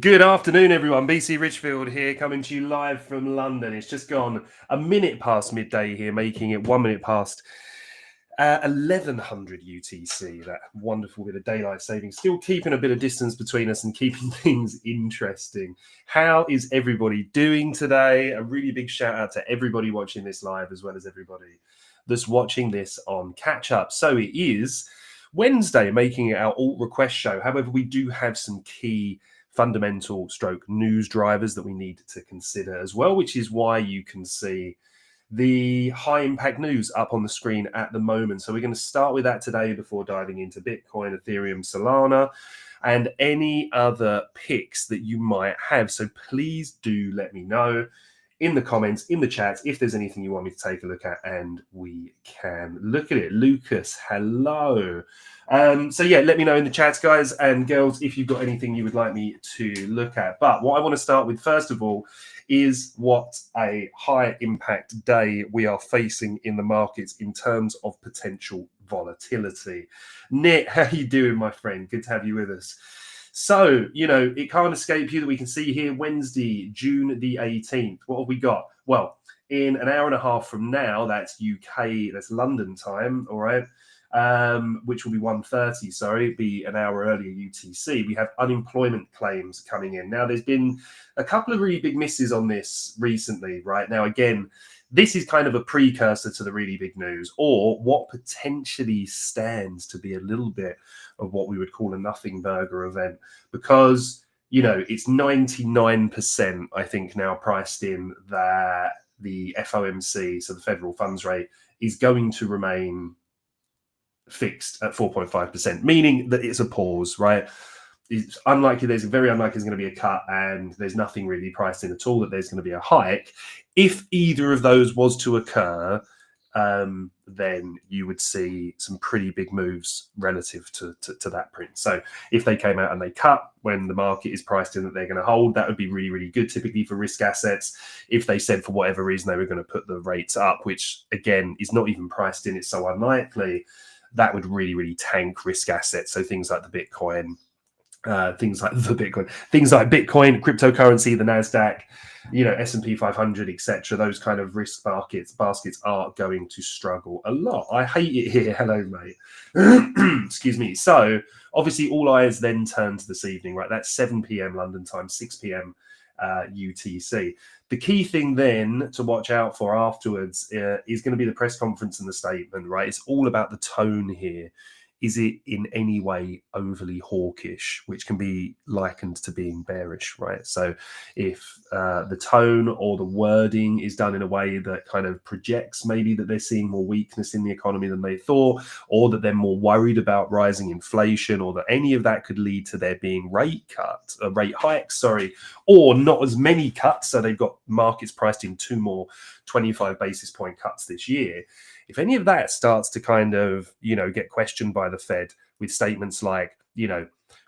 Good afternoon, everyone. BC Richfield here, coming to you live from London. It's just gone a minute past midday here, making it 1 minute past 1100 UTC. That wonderful bit of daylight saving, still keeping a bit of distance between us and keeping things interesting. How is everybody doing today? A really big shout out to everybody watching this live, as well as everybody that's watching this on catch up. So it is Wednesday, making it our alt request show. However, we do have some key fundamental stroke news drivers that we need to consider as well, which is why you can see the high impact news up on the screen at the moment. So we're going to start with that today before diving into Bitcoin, Ethereum, Solana, and any other picks that you might have. So please do let me know in the comments, in the chat, if there's anything you want me to take a look at, and we can look at it. Lucas, hello. So yeah, let me know in the chats, guys and girls, if you've got anything you would like me to look at. But what I want to start with, first of all, is what a high impact day we are facing in the markets in terms of potential volatility. Nick, how you doing, my friend? Good to have you with us. So, it can't escape you that we can see here Wednesday, June the 18th. What have we got? Well, in an hour and a half from now, that's UK, that's London time, all right, which will be 1:30, sorry, be an hour earlier UTC. We have unemployment claims coming in. Now, there's been a couple of really big misses on this recently, right? Now, again, this is kind of a precursor to the really big news, or what potentially stands to be a little bit of what we would call a nothing burger event, because, it's 99%, I think, now priced in that the FOMC, so the federal funds rate, is going to remain fixed at 4.5%, meaning that it's a pause, right? It's unlikely, very unlikely there's going to be a cut, and there's nothing really priced in at all that there's going to be a hike. If either of those was to occur, then you would see some pretty big moves relative to that print. So if they came out and they cut when the market is priced in that they're going to hold, that would be really, really good, typically for risk assets. If they said for whatever reason they were going to put the rates up, which again is not even priced in, it's so unlikely, that would really, really tank risk assets. So things like the Bitcoin, things like Bitcoin, cryptocurrency, the Nasdaq, S&P 500, etc. Those kind of risk baskets are going to struggle a lot. I hate it here. Hello, mate. Excuse me. So obviously, all eyes then turn to this evening, right? That's 7 p.m. London time, 6 p.m. UTC. The key thing then to watch out for afterwards is going to be the press conference and the statement, right? It's all about the tone here. Is it in any way overly hawkish, which can be likened to being bearish, right? So if the tone or the wording is done in a way that kind of projects maybe that they're seeing more weakness in the economy than they thought, or that they're more worried about rising inflation, or that any of that could lead to there being rate hikes, or not as many cuts, so they've got markets priced in 2 more 25 basis point cuts this year. If any of that starts to kind of, get questioned by the Fed with statements like,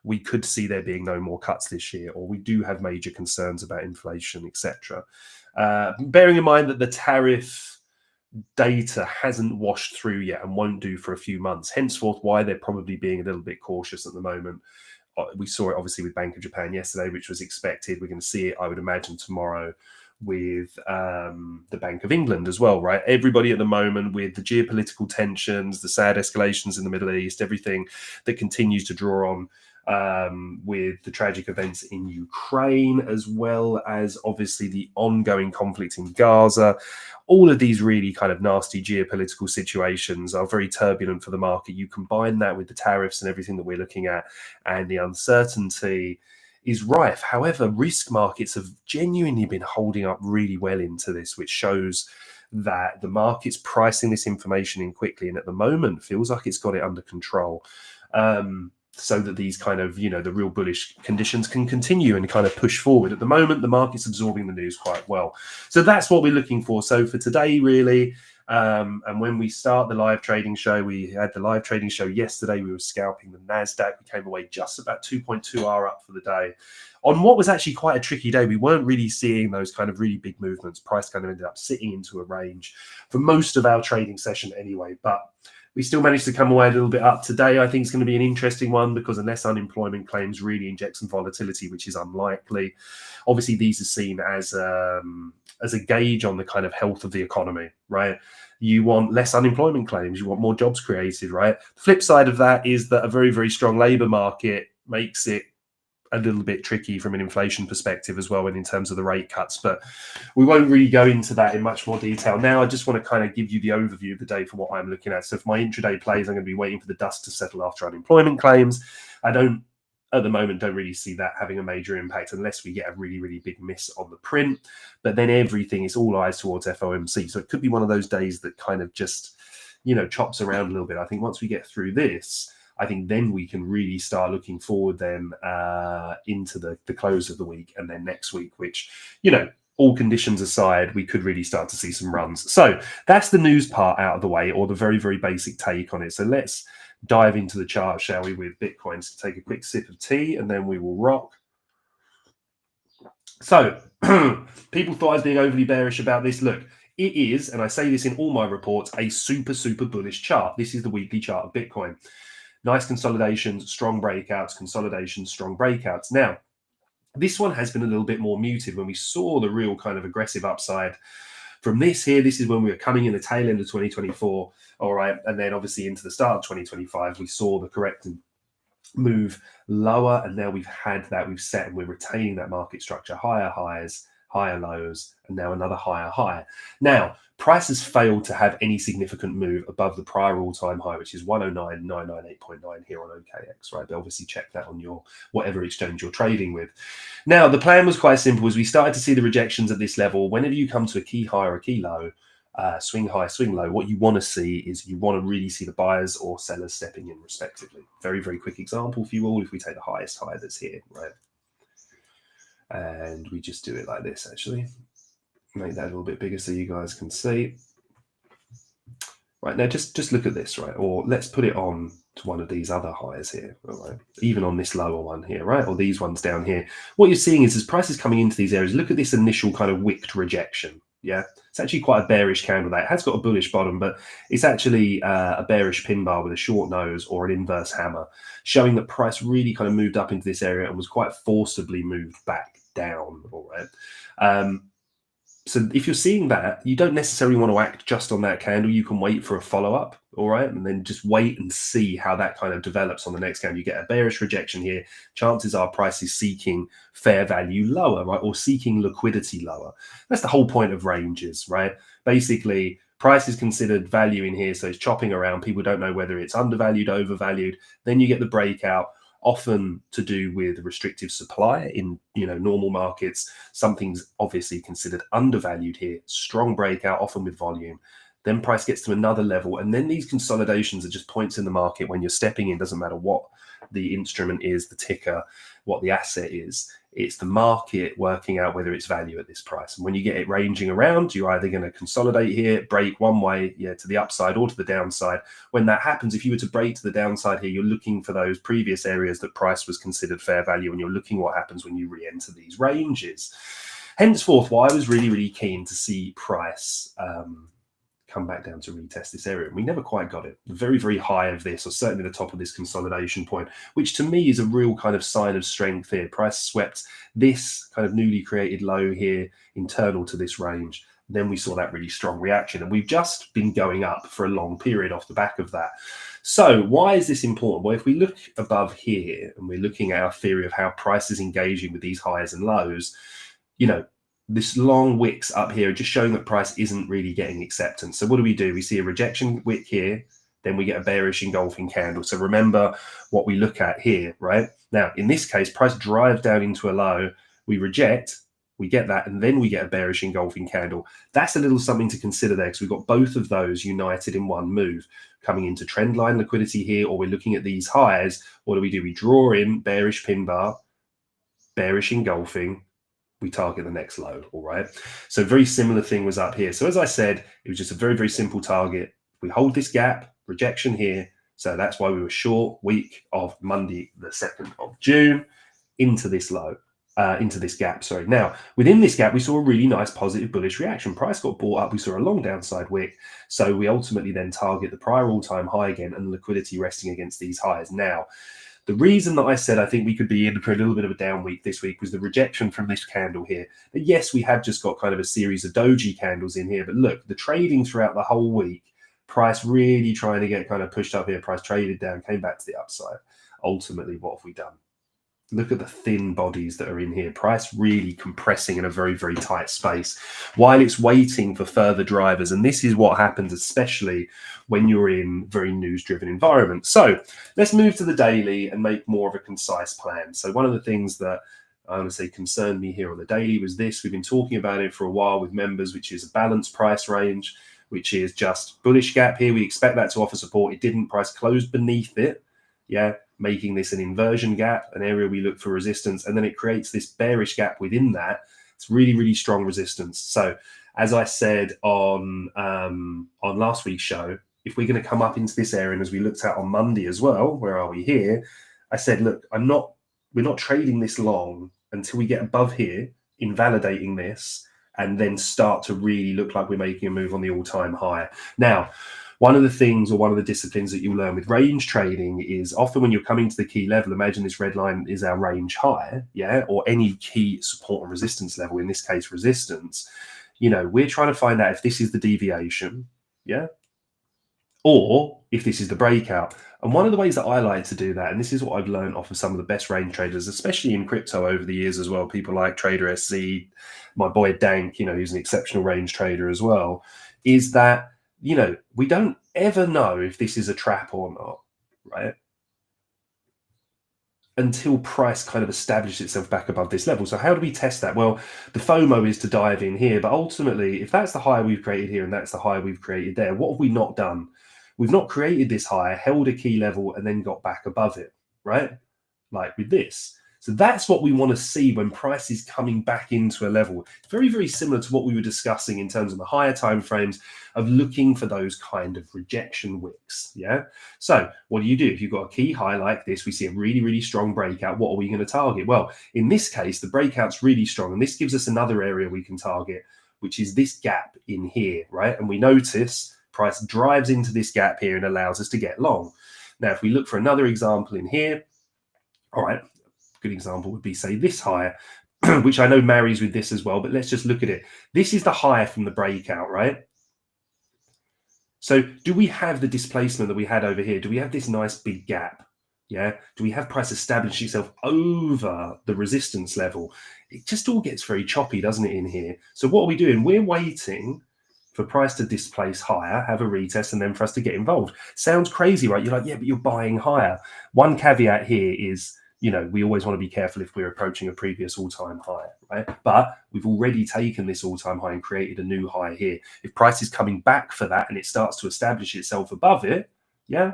we could see there being no more cuts this year, or we do have major concerns about inflation, etc. Bearing in mind that the tariff data hasn't washed through yet and won't do for a few months, henceforth why they're probably being a little bit cautious at the moment we saw it obviously with Bank of Japan yesterday, which was expected. We're going to see it, I would imagine, tomorrow with the Bank of England as well, right? Everybody at the moment with the geopolitical tensions, the sad escalations in the Middle East, everything that continues to draw on with the tragic events in Ukraine, as well as obviously the ongoing conflict in Gaza. All of these really kind of nasty geopolitical situations are very turbulent for the market. You combine that with the tariffs and everything that we're looking at, and the uncertainty is rife. However, risk markets have genuinely been holding up really well into this, which shows that the market's pricing this information in quickly, and at the moment feels like it's got it under control. So that these kind of, the real bullish conditions can continue and kind of push forward. At the moment, the market's absorbing the news quite well. So that's what we're looking for. So for today, really, and when we start the live trading show, we had the live trading show yesterday. We were scalping the NASDAQ. We came away just about 2.2R up for the day. On what was actually quite a tricky day, we weren't really seeing those kind of really big movements. Price kind of ended up sitting into a range for most of our trading session anyway. But we still managed to come away a little bit up today. I think it's going to be an interesting one because unless unemployment claims really inject some volatility, which is unlikely, obviously these are seen as a gauge on the kind of health of the economy, right? You want less unemployment claims, you want more jobs created, right? The flip side of that is that a very, very strong labour market makes it a little bit tricky from an inflation perspective as well, and in terms of the rate cuts. But we won't really go into that in much more detail now. I just want to kind of give you the overview of the day for what I'm looking at. So for my intraday plays, I'm going to be waiting for the dust to settle after unemployment claims. At the moment, don't really see that having a major impact unless we get a really, really big miss on the print. But then everything is all eyes towards FOMC. So it could be one of those days that kind of just, chops around a little bit. I think once we get through this, I think then we can really start looking forward then into the close of the week and then next week, which, all conditions aside, we could really start to see some runs. So that's the news part out of the way, or the very, very basic take on it. So let's dive into the chart, shall we, with Bitcoin. So take a quick sip of tea and then we will rock. So people thought I was being overly bearish about this. Look, it is, and I say this in all my reports, a super, super bullish chart. This is the weekly chart of Bitcoin. Nice consolidations, strong breakouts, consolidations, strong breakouts. Now, this one has been a little bit more muted. When we saw the real kind of aggressive upside from this here, this is when we were coming in the tail end of 2024, all right, and then obviously into the start of 2025, we saw the correct move lower, and now we've had that, we've set, and we're retaining that market structure, higher highs, higher lows, and now another higher high. Now, price has failed to have any significant move above the prior all-time high, which is 109,998.9 here on OKX, right? But obviously check that on your whatever exchange you're trading with. Now, the plan was quite simple. As we started to see the rejections at this level, whenever you come to a key high or a key low, swing high, swing low, what you want to see is you want to really see the buyers or sellers stepping in respectively. Very, very quick example for you all. If we take the highest high that's here, right? And we just do it like this, actually. Make that a little bit bigger so you guys can see. Right, now just look at this, right? Or let's put it on to one of these other highs here, all right? Even on this lower one here, right? Or these ones down here. What you're seeing is as prices coming into these areas, look at this initial kind of wicked rejection. Yeah, it's actually quite a bearish candle. That it has got a bullish bottom, but it's actually a bearish pin bar with a short nose or an inverse hammer, showing that price really kind of moved up into this area and was quite forcibly moved back down. All right. So if you're seeing that, you don't necessarily want to act just on that candle. You can wait for a follow-up, all right? And then just wait and see how that kind of develops on the next candle. You get a bearish rejection here. Chances are price is seeking fair value lower, right? Or seeking liquidity lower. That's the whole point of ranges, right? Basically, price is considered value in here, so it's chopping around. People don't know whether it's undervalued, overvalued. Then you get the breakout, often to do with restrictive supply in normal markets. Something's obviously considered undervalued here. Strong breakout, often with volume. Then price gets to another level, and then these consolidations are just points in the market when you're stepping in. Doesn't matter what the instrument is, the ticker, what the asset is. It's the market working out whether it's value at this price. And when you get it ranging around, you're either going to consolidate here, break one way, to the upside or to the downside. When that happens, if you were to break to the downside here, you're looking for those previous areas that price was considered fair value, and you're looking what happens when you re-enter these ranges. Henceforth, why I was really, really keen to see price come back down to retest this area. And we never quite got it. Very, very high of this, or certainly the top of this consolidation point, which to me is a real kind of sign of strength here. Price swept this kind of newly created low here, internal to this range. Then we saw that really strong reaction, and we've just been going up for a long period off the back of that. So why is this important? Well, if we look above here and we're looking at our theory of how price is engaging with these highs and lows, you know, this long wicks up here just showing that price isn't really getting acceptance. So what do? We see a rejection wick here, then we get a bearish engulfing candle. So remember what we look at here, right? Now, in this case, price drives down into a low, we reject, we get that, and then we get a bearish engulfing candle. That's a little something to consider there, because we've got both of those united in one move, coming into trend line liquidity here, or we're looking at these highs. What do? We draw in bearish pin bar, bearish engulfing, we target the next low, all right? So very similar thing was up here. So as I said, it was just a very, very simple target. We hold this gap, rejection here. So that's why we were short week of Monday, the 2nd of June, into this low. Into this gap, sorry. Now, within this gap, we saw a really nice positive bullish reaction. Price got bought up. We saw a long downside wick. So we ultimately then target the prior all-time high again, and liquidity resting against these highs. Now, the reason that I said I think we could be in for a little bit of a down week this week was the rejection from this candle here. But yes, we have just got kind of a series of doji candles in here. But look, the trading throughout the whole week, price really trying to get kind of pushed up here. Price traded down, came back to the upside. Ultimately, what have we done? Look at the thin bodies that are in here. Price really compressing in a very, very tight space while it's waiting for further drivers. And this is what happens, especially when you're in very news-driven environments. So let's move to the daily and make more of a concise plan. So one of the things that I want to say concerned me here on the daily was this. We've been talking about it for a while with members, which is a balanced price range, which is just bullish gap here. We expect that to offer support. It didn't. Price closed beneath it. Yeah, making this an inversion gap, an area we look for resistance, and then it creates this bearish gap within that. It's really, really strong resistance. So as I said on last week's show, if we're going to come up into this area, and as we looked at on Monday as well, where are we here? I said, look, we're not trading this long until we get above here, invalidating this, and then start to really look like we're making a move on the all-time high. Now, one of the things, or one of the disciplines that you learn with range trading is often when you're coming to the key level, imagine this red line is our range high, yeah, or any key support and resistance level, in this case, resistance. You know, we're trying to find out if this is the deviation, yeah, or if this is the breakout. And one of the ways that I like to do that, and this is what I've learned off of some of the best range traders, especially in crypto over the years as well, people like Trader SC, my boy Dank, you know, who's an exceptional range trader as well, is that, you know, we don't ever know if this is a trap or not, right? Until price kind of establishes itself back above this level. So how do we test that? Well, the FOMO is to dive in here, but ultimately, if that's the high we've created here and that's the high we've created there, what have we not done? We've not created this high, held a key level, and then got back above it, right? Like with this. So that's what we want to see when price is coming back into a level. Very, very similar to what we were discussing in terms of the higher time frames of looking for those kind of rejection wicks. Yeah. So what do? If you've got a key high like this, we see a really, really strong breakout. What are we going to target? Well, in this case, the breakout's really strong. And this gives us another area we can target, which is this gap in here, right? And we notice price drives into this gap here and allows us to get long. Now, if we look for another example in here, all right, good example would be, say, this high, which I know marries with this as well, but let's just look at it. This is the high from the breakout, right? So do we have the displacement that we had over here? Do we have this nice big gap? Yeah. Do we have price establish itself over the resistance level? It just all gets very choppy, doesn't it, in here? So what are we doing? We're waiting for price to displace higher, have a retest, and then for us to get involved. Sounds crazy, right? You're like, yeah, but you're buying higher. One caveat here is, you know, we always want to be careful if we're approaching a previous all-time high, right? But we've already taken this all-time high and created a new high here. If price is coming back for that and it starts to establish itself above it, yeah,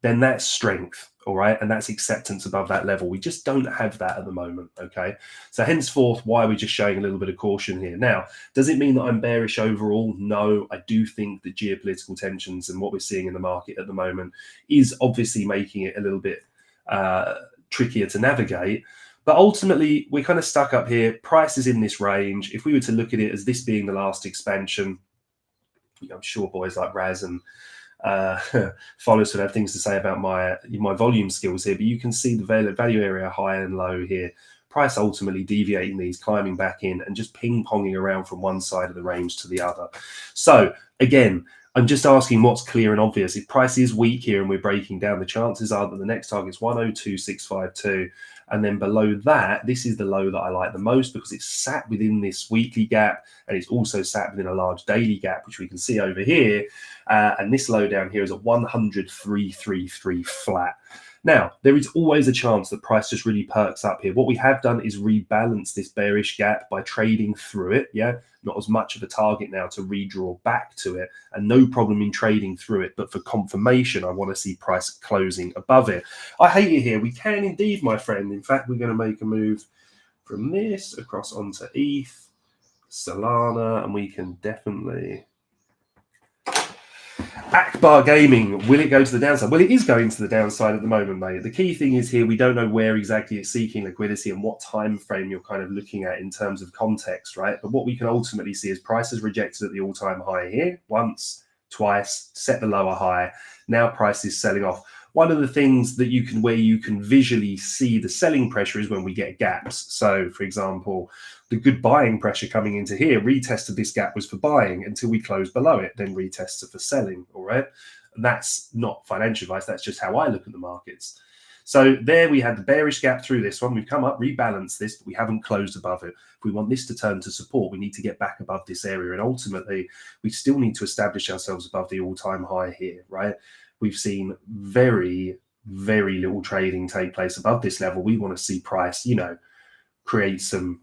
then that's strength, all right? And that's acceptance above that level. We just don't have that at the moment, okay? So henceforth, why we're just showing a little bit of caution here. Now, does it mean that I'm bearish overall? No, I do think the geopolitical tensions and what we're seeing in the market at the moment is obviously making it a little bit trickier to navigate, but ultimately we're kind of stuck up here. Price is in this range. If we were to look at it as this being the last expansion, I'm sure boys like Raz and followers would have things to say about my volume skills here, but you can see the value area high and low here. Price ultimately deviating these, climbing back in, and just ping-ponging around from one side of the range to the other. So again, I'm just asking what's clear and obvious. If price is weak here and we're breaking down, the chances are that the next target is 102,652. And then below that, this is the low that I like the most because it's sat within this weekly gap and it's also sat within a large daily gap, which we can see over here. And this low down here is a 103.33 flat. Now, there is always a chance that price just really perks up here. What we have done is rebalance this bearish gap by trading through it. Yeah, not as much of a target now to redraw back to it, and no problem in trading through it. But for confirmation, I want to see price closing above it. I hate it here. We can indeed, my friend. In fact, we're going to make a move from this across onto ETH, Solana, and we can definitely... Akbar Gaming, will it go to the downside? Well, it is going to the downside at the moment, mate. The key thing is here, we don't know where exactly it's seeking liquidity and what time frame you're kind of looking at in terms of context, right? But what we can ultimately see is price is rejected at the all-time high here, once, twice, set the lower high. Now price is selling off. One of the things that where you can visually see the selling pressure is when we get gaps. So, for example, the good buying pressure coming into here, retested this gap was for buying until we close below it, then retests are for selling, all right? And that's not financial advice, that's just how I look at the markets. So there we had the bearish gap through this one. We've come up, rebalanced this, but we haven't closed above it. If we want this to turn to support, we need to get back above this area. And ultimately, we still need to establish ourselves above the all-time high here, right? We've seen very, very little trading take place above this level. We want to see price, create some...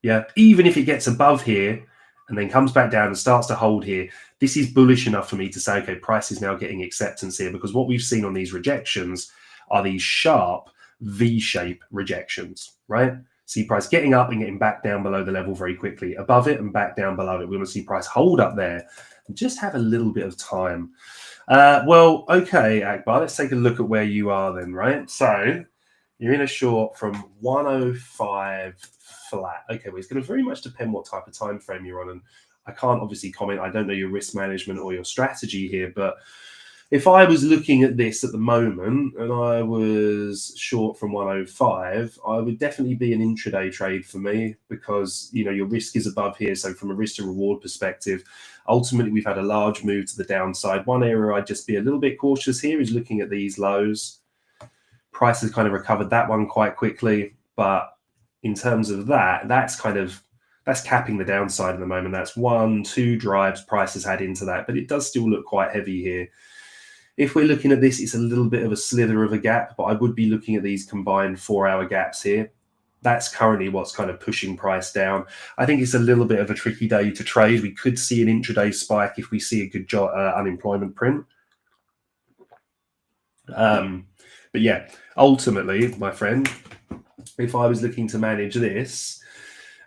Yeah, even if it gets above here and then comes back down and starts to hold here, this is bullish enough for me to say, okay, price is now getting acceptance here, because what we've seen on these rejections are these sharp V-shape rejections, right? See price getting up and getting back down below the level very quickly, above it and back down below it. We want to see price hold up there and just have a little bit of time. Well, okay, Akbar, let's take a look at where you are then, right? So you're in a short from 105 flat. Okay, well, it's going to very much depend what type of time frame you're on, and I can't obviously comment. I don't know your risk management or your strategy here, but if I was looking at this at the moment and I was short from 105, I would definitely be an intraday trade for me, because your risk is above here. So from a risk to reward perspective, ultimately we've had a large move to the downside. One area I'd just be a little bit cautious here is looking at these lows. Price has kind of recovered that one quite quickly, but in terms of that's capping the downside at the moment. That's 1-2 drives price has had into that, but it does still look quite heavy here. If we're looking at this, it's a little bit of a slither of a gap, but I would be looking at these combined 4-hour gaps here. That's currently what's kind of pushing price down. I think it's a little bit of a tricky day to trade. We could see an intraday spike if we see a good unemployment print. But yeah, ultimately, my friend, if I was looking to manage this,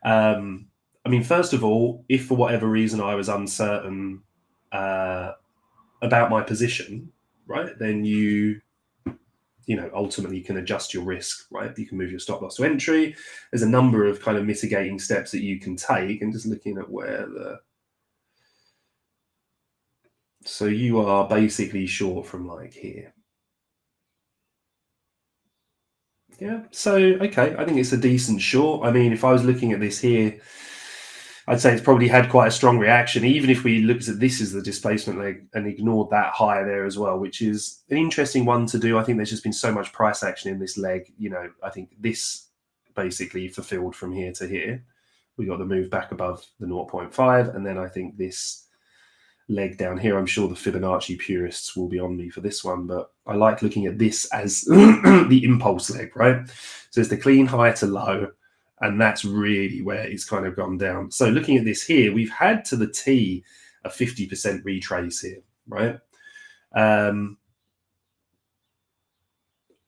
first of all, if for whatever reason I was uncertain about my position, right, then you ultimately can adjust your risk, right? You can move your stop loss to entry. There's a number of kind of mitigating steps that you can take, and just looking at so you are basically short from like here. Yeah, so, okay, I think it's a decent short. If I was looking at this here, I'd say it's probably had quite a strong reaction, even if we looked at this as the displacement leg and ignored that high there as well, which is an interesting one to do. I think there's just been so much price action in this leg. I think this basically fulfilled from here to here. We got the move back above the 0.5, and then I think this leg down here, I'm sure the Fibonacci purists will be on me for this one, but I like looking at this as the impulse leg, right? So it's the clean high to low, and that's really where it's kind of gone down. So looking at this here, we've had to the T a 50% retrace here, right?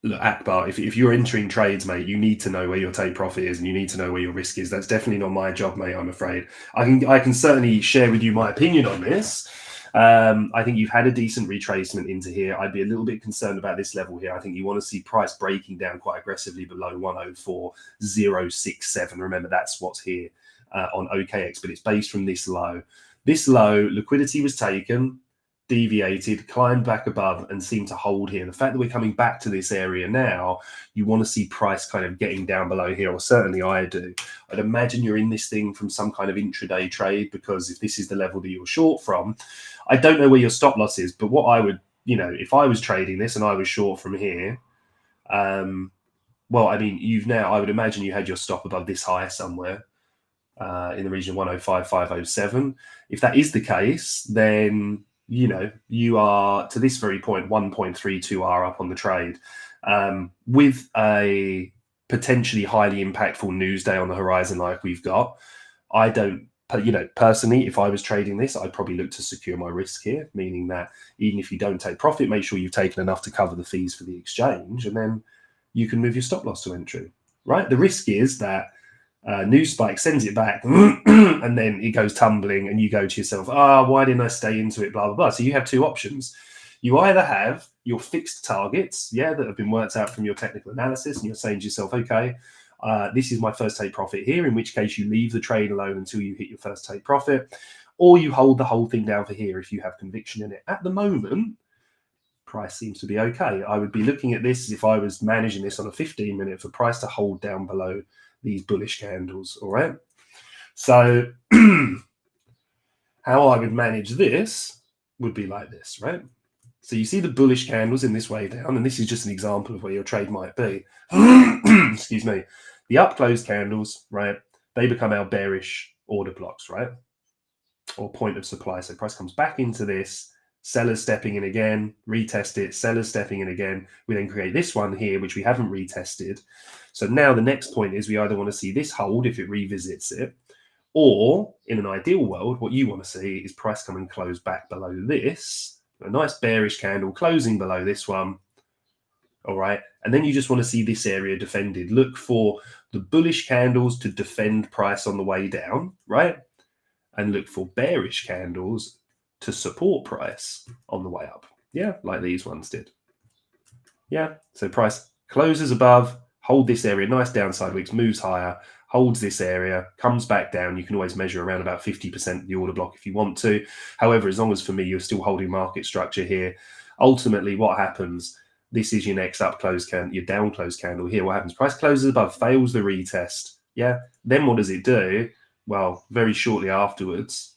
Look, Akbar, if you're entering trades, mate, you need to know where your take profit is and you need to know where your risk is. That's definitely not my job, mate, I'm afraid. I can certainly share with you my opinion on this. I think you've had a decent retracement into here. I'd be a little bit concerned about this level here. I think you want to see price breaking down quite aggressively below 104.067. Remember, that's what's here on OKX, but it's based from this low. This low, liquidity was taken, deviated, climbed back above, and seemed to hold here. The fact that we're coming back to this area now, you want to see price kind of getting down below here, or certainly I do. I'd imagine you're in this thing from some kind of intraday trade, because if this is the level that you're short from, I don't know where your stop loss is, but what I would, if I was trading this and I was short from here, well, I mean, I would imagine you had your stop above this high somewhere in the region of 105,507. If that is the case, then you are to this very point 1.32R up on the trade, with a potentially highly impactful news day on the horizon like we've got. I don't, personally, if I was trading this, I'd probably look to secure my risk here, meaning that even if you don't take profit, make sure you've taken enough to cover the fees for the exchange, and then you can move your stop loss to entry, right? The risk is that news spike sends it back and then it goes tumbling, and you go to yourself, why didn't I stay into it, blah, blah, blah. So you have two options. You either have your fixed targets, that have been worked out from your technical analysis, and you're saying to yourself, okay, this is my first take profit here, in which case you leave the trade alone until you hit your first take profit, or you hold the whole thing down for here if you have conviction in it. At the moment, price seems to be okay. I would be looking at this as if I was managing this on a 15-minute for price to hold down below these bullish candles. All right. So how I would manage this would be like this, right? So you see the bullish candles in this way down, and this is just an example of where your trade might be. Excuse me. The up close candles, right? They become our bearish order blocks, right? Or point of supply. So price comes back into this, sellers stepping in again, retest it, sellers stepping in again. We then create this one here, which we haven't retested. So now the next point is we either want to see this hold if it revisits it, or in an ideal world, what you want to see is price come and close back below this, a nice bearish candle closing below this one. All right. And then you just want to see this area defended. Look for the bullish candles to defend price on the way down, right? And look for bearish candles to support price on the way up. Yeah, like these ones did. Yeah, so price closes above, hold this area, nice downside wicks, moves higher, holds this area, comes back down. You can always measure around about 50% of the order block if you want to. However, as long as for me, you're still holding market structure here, ultimately what happens, this is your next up close candle, your down close candle here. What happens? Price closes above, fails the retest. Yeah, then what does it do? Well, very shortly afterwards,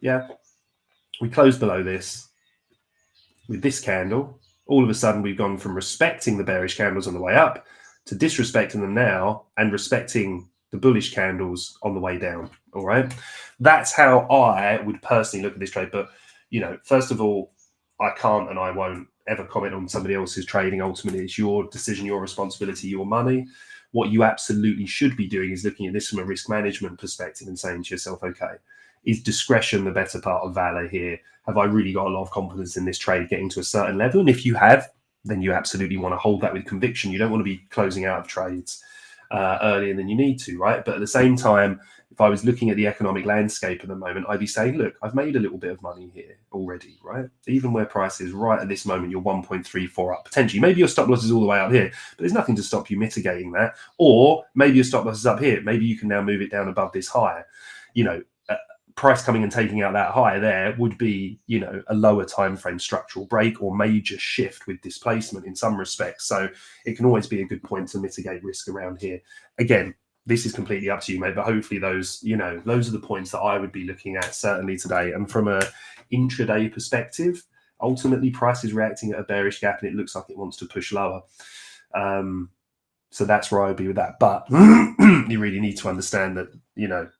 we close below this with this candle. All of a sudden, we've gone from respecting the bearish candles on the way up to disrespecting them now and respecting the bullish candles on the way down. All right. That's how I would personally look at this trade. But, first of all, I can't and I won't ever comment on somebody else's trading. Ultimately, it's your decision, your responsibility, your money. What you absolutely should be doing is looking at this from a risk management perspective and saying to yourself, okay, is discretion the better part of valor here? Have I really got a lot of confidence in this trade getting to a certain level? And if you have, then you absolutely want to hold that with conviction. You don't want to be closing out of trades earlier than you need to, right? But at the same time, if I was looking at the economic landscape at the moment, I'd be saying, look, I've made a little bit of money here already, right? Even where price is right at this moment, you're 1.34 up potentially. Maybe your stop loss is all the way out here, but there's nothing to stop you mitigating that. Or maybe your stop loss is up here. Maybe you can now move it down above this high. Price coming and taking out that high there would be, a lower time frame structural break or major shift with displacement in some respects. So it can always be a good point to mitigate risk around here. Again, this is completely up to you, mate. But hopefully those are the points that I would be looking at certainly today. And from a intraday perspective, ultimately price is reacting at a bearish gap and it looks like it wants to push lower. So that's where I would be with that. But you really need to understand that,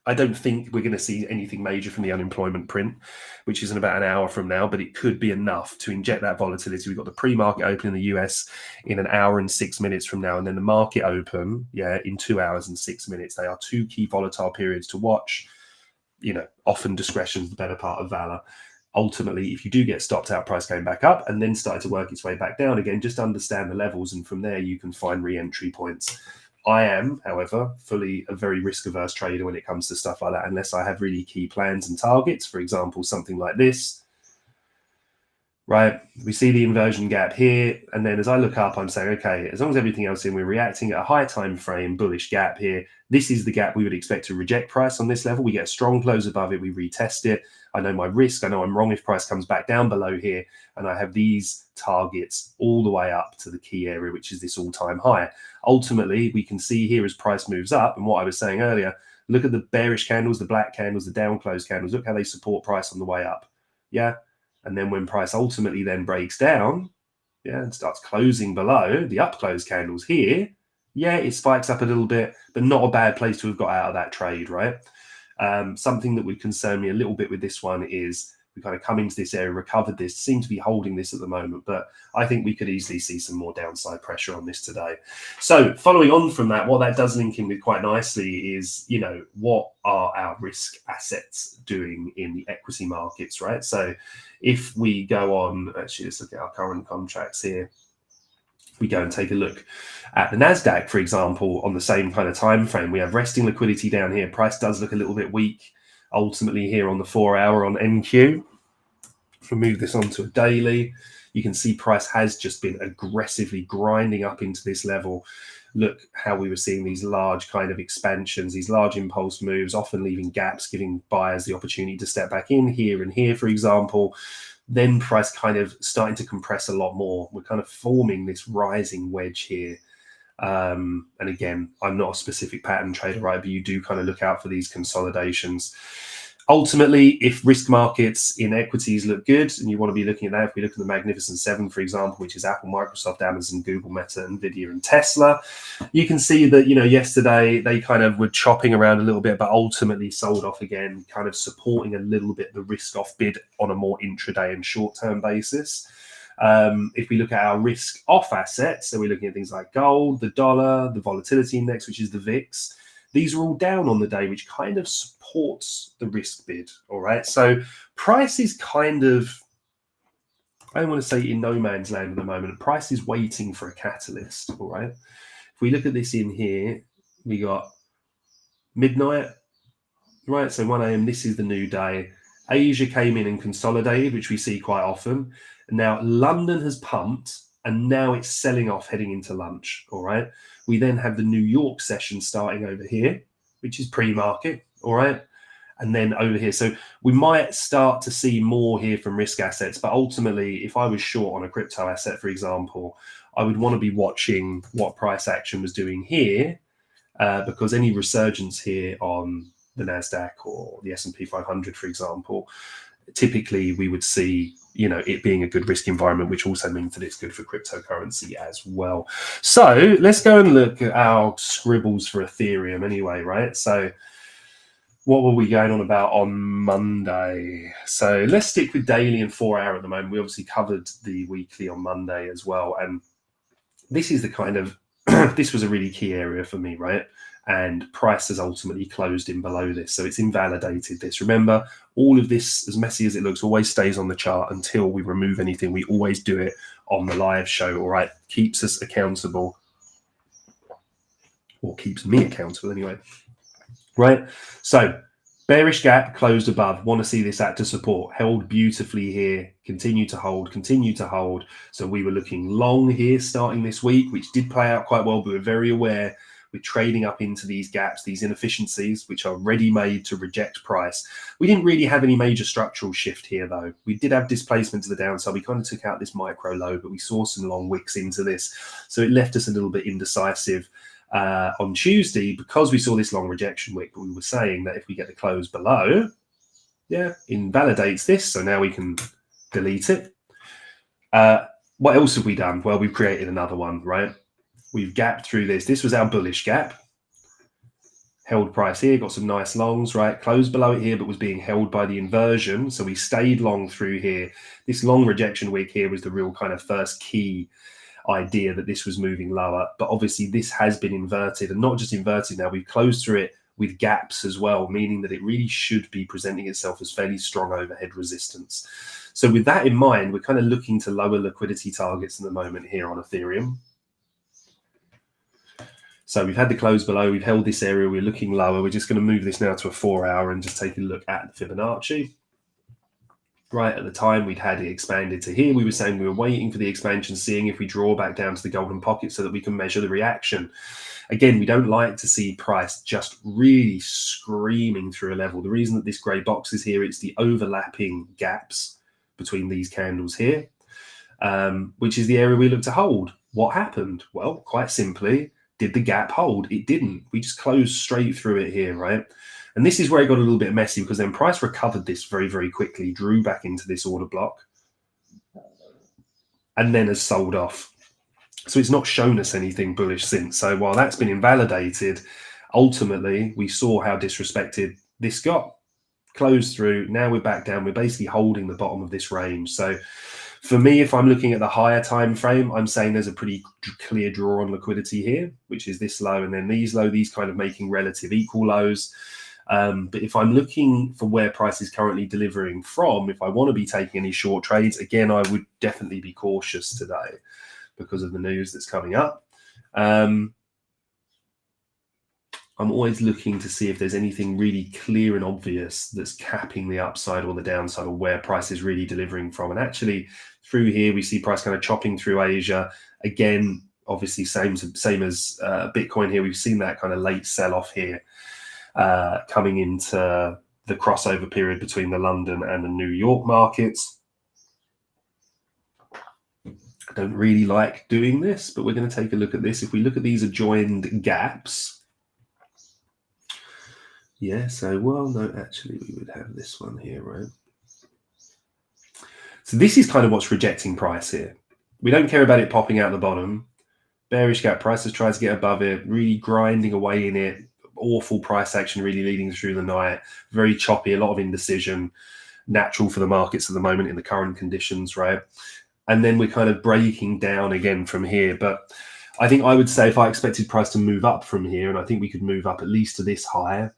I don't think we're going to see anything major from the unemployment print, which is in about an hour from now, but it could be enough to inject that volatility. We've got the pre-market open in the US in an hour and 6 minutes from now, and then the market open, in 2 hours and 6 minutes. They are two key volatile periods to watch. Often discretion is the better part of valor. Ultimately, if you do get stopped out, price going back up and then started to work its way back down again, just understand the levels, and from there you can find re-entry points. I am, however, fully a very risk-averse trader when it comes to stuff like that, unless I have really key plans and targets. For example, something like this, right? We see the inversion gap here, and then as I look up, I'm saying, okay, as long as everything else in, we're reacting at a high time frame bullish gap here. This is the gap we would expect to reject price on this level. We get a strong close above it, we retest it. I know my risk. I know I'm wrong if price comes back down below here, and I have these targets all the way up to the key area, which is this all-time high. Ultimately, we can see here as price moves up, and what I was saying earlier, look at the bearish candles, the black candles, the down close candles. Look how they support price on the way up. Yeah. And then when price ultimately then breaks down, yeah, and starts closing below the up close candles here, yeah, it spikes up a little bit, but not a bad place to have got out of that trade, right? Something that would concern me a little bit with this one is we kind of come into this area, recovered this, seem to be holding this at the moment, but I think we could easily see some more downside pressure on this today. So following on from that, what that does link in with quite nicely is, you know, what are our risk assets doing in the equity markets, right? So if we go on, actually, let's look at our current contracts here. We go and take a look at the Nasdaq, for example, on the same kind of time frame. We have resting liquidity down here. Price does look a little bit weak ultimately here on the 4 hour on NQ. If we move this onto a daily, you can see price has just been aggressively grinding up into this level. Look how we were seeing these large kind of expansions, these large impulse moves, often leaving gaps, giving buyers the opportunity to step back in here and here, for example. Then price kind of starting to compress a lot more. We're kind of forming this rising wedge here. And again, I'm not a specific pattern trader, right? But you do kind of look out for these consolidations. Ultimately, if risk markets in equities look good, and you want to be looking at that, if we look at the Magnificent Seven, for example, which is Apple, Microsoft, Amazon, Google, Meta, Nvidia, and Tesla, you can see that, you know, yesterday they kind of were chopping around a little bit, but ultimately sold off again, kind of supporting a little bit the risk off bid on a more intraday and short-term basis. If we look at our risk off assets, so we're looking at things like gold, the dollar, the volatility index, which is the VIX, these are all down on the day, which kind of supports the risk bid. All right. So price is kind of, I don't want to say in no man's land at the moment. Price is waiting for a catalyst. All right. If we look at this in here, we got midnight, right? So 1 a.m., this is the new day. Asia came in and consolidated, which we see quite often. Now London has pumped, and now it's selling off heading into lunch. All right. We then have the New York session starting over here, which is pre-market. All right. And then over here. So we might start to see more here from risk assets. But ultimately, if I was short on a crypto asset, for example, I would want to be watching what price action was doing here, because any resurgence here on the Nasdaq or the S&P 500, for example, typically we would see, you know, it being a good risk environment, which also means that it's good for cryptocurrency as well. So let's go and look at our scribbles for Ethereum anyway, right? So what were we going on about on Monday? So let's stick with daily and 4 hour at the moment. We obviously covered the weekly on Monday as well. And this is the kind of, this was a really key area for me, right? And price has ultimately closed in below this. So it's invalidated this. Remember, all of this, as messy as it looks, always stays on the chart until we remove anything. We always do it on the live show, all right? Keeps us accountable, or keeps me accountable anyway, right? So bearish gap closed above. Want to see this act to support. Held beautifully here. Continue to hold. Continue to hold. So we were looking long here starting this week, which did play out quite well, but we're very aware we're trading up into these gaps, these inefficiencies, which are ready-made to reject price. We didn't really have any major structural shift here, though. We did have displacement to the downside. We kind of took out this micro low, but we saw some long wicks into this. So it left us a little bit indecisive on Tuesday because we saw this long rejection wick. But we were saying that if we get the close below, yeah, invalidates this. So now we can delete it. What else have we done? Well, we've created another one, right? We've gapped through this. This was our bullish gap. Held price here, got some nice longs, right? Closed below it here, but was being held by the inversion. So we stayed long through here. This long rejection wick here was the real kind of first key idea that this was moving lower. But obviously this has been inverted, and not just inverted now, we've closed through it with gaps as well, meaning that it really should be presenting itself as fairly strong overhead resistance. So with that in mind, we're kind of looking to lower liquidity targets in the moment here on Ethereum. So we've had the close below, we've held this area, we're looking lower. We're just going to move this now to a 4 hour and just take a look at the Fibonacci. right at the time we'd had it expanded to here. We were saying we were waiting for the expansion, seeing if we draw back down to the golden pocket so that we can measure the reaction. Again, we don't like to see price just really screaming through a level. The reason that this grey box is here, it's the overlapping gaps between these candles here, which is the area we look to hold. What happened? Well, quite simply, did the gap hold? It didn't. We just closed straight through it here, right? And this is where it got a little bit messy, because then price recovered this very, very quickly, drew back into this order block, and then has sold off. So it's not shown us anything bullish since. So while that's been invalidated, ultimately we saw how disrespected this got. Closed through. Now we're back down. We're basically holding the bottom of this range. So for me, if I'm looking at the higher time frame, I'm saying there's a pretty clear draw on liquidity here, which is this low and then these low, these kind of making relative equal lows. But if I'm looking for where price is currently delivering from, if I want to be taking any short trades, again, I would definitely be cautious today because of the news that's coming up. I'm always looking to see if there's anything really clear and obvious that's capping the upside or the downside, or where price is really delivering from. And actually through here, we see price kind of chopping through Asia. Again, obviously same as Bitcoin here. We've seen that kind of late sell-off here coming into the crossover period between the London and the New York markets. I don't really like doing this, but we're going to take a look at this. If we look at these adjoined gaps, yeah, so, well, no, actually, we would have this one here, right? So this is kind of what's rejecting price here. We don't care about it popping out the bottom. Bearish gap, price has tried to get above it, really grinding away in it. Awful price action really leading through the night. Very choppy, a lot of indecision. Natural for the markets at the moment in the current conditions, right? And then we're kind of breaking down again from here. But I think I would say if I expected price to move up from here, and I think we could move up at least to this high,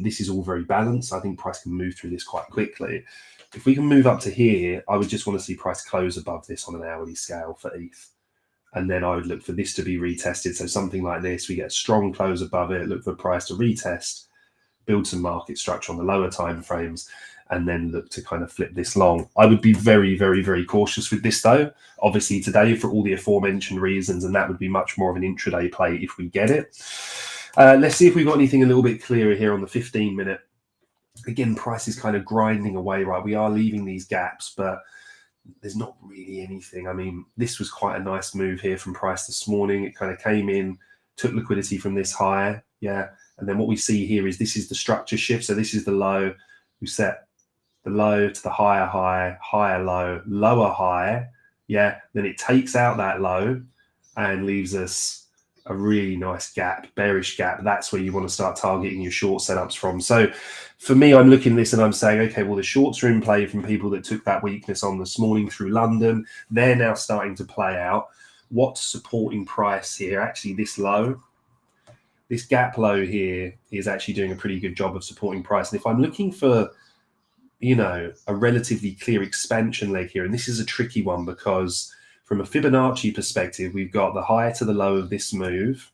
this is all very balanced. I think price can move through this quite quickly. If we can move up to here, I would just want to see price close above this on an hourly scale for ETH. And then I would look for this to be retested. So something like this, we get a strong close above it, look for price to retest, build some market structure on the lower time frames, and then look to kind of flip this long. I would be very, very, very cautious with this though. Obviously today for all the aforementioned reasons, and that would be much more of an intraday play if we get it. Let's see if we've got anything a little bit clearer here on the 15-minute. Again, price is kind of grinding away, right? We are leaving these gaps, but there's not really anything. I mean, this was quite a nice move here from price this morning. It kind of came in, took liquidity from this high, yeah. And then what we see here is this is the structure shift. So this is the low. We set the low to the higher high, higher low, lower high, yeah. Then it takes out that low and leaves us a really nice gap, bearish gap. That's where you want to start targeting your short setups from. So for me, I'm looking at this and I'm saying, okay, well, the shorts are in play from people that took that weakness on this morning through London. They're now starting to play out. What's supporting price here? Actually, this low, this gap low here is actually doing a pretty good job of supporting price. And if I'm looking for, you know, a relatively clear expansion leg here, and this is a tricky one because from a Fibonacci perspective, we've got the high to the low of this move,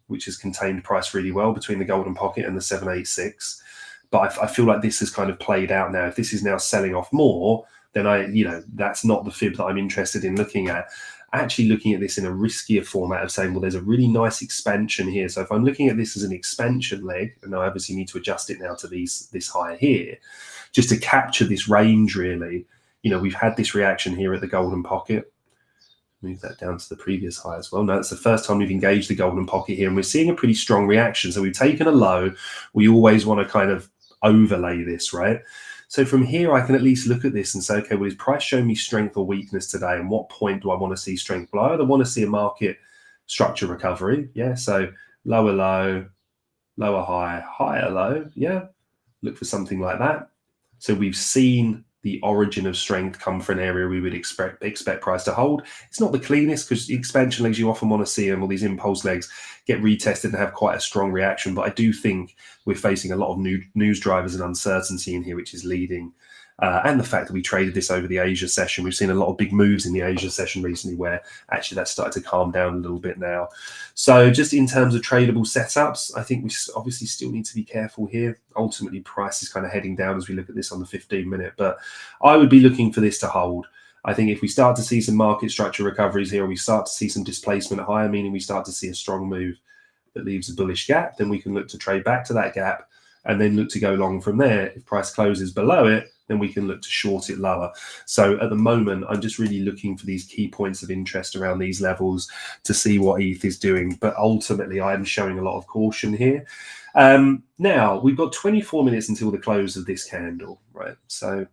which has contained price really well between the golden pocket and the 786. But I feel like this has kind of played out now. If this is now selling off more, then that's not the fib that I'm interested in looking at. Actually looking at this in a riskier format of saying, well, there's a really nice expansion here. So if I'm looking at this as an expansion leg, and I obviously need to adjust it now to this high here, just to capture this range really. You know, we've had this reaction here at the golden pocket. Move that down to the previous high as well. No, it's the first time we've engaged the golden pocket here, and we're seeing a pretty strong reaction. So we've taken a low. We always want to kind of overlay this, right? So from here, I can at least look at this and say, okay, well, is price showing me strength or weakness today? And what point do I want to see strength? Well, I either want to see a market structure recovery. Yeah, so lower low, lower high, higher low. Yeah, look for something like that. So we've seen the origin of strength come for an area we would expect price to hold. It's not the cleanest because expansion legs, you often want to see them, or these impulse legs get retested and have quite a strong reaction. But I do think we're facing a lot of new news drivers and uncertainty in here, which is leading and the fact that we traded this over the Asia session. We've seen a lot of big moves in the Asia session recently where actually that's started to calm down a little bit now. So just in terms of tradable setups, I think we obviously still need to be careful here. Ultimately, price is kind of heading down as we look at this on the 15-minute, but I would be looking for this to hold. I think if we start to see some market structure recoveries here, or we start to see some displacement higher, meaning we start to see a strong move that leaves a bullish gap, then we can look to trade back to that gap and then look to go long from there. If price closes below it, then we can look to short it lower. So at the moment, I'm just really looking for these key points of interest around these levels to see what ETH is doing. But ultimately, I'm showing a lot of caution here. Now, we've got 24 minutes until the close of this candle, right? So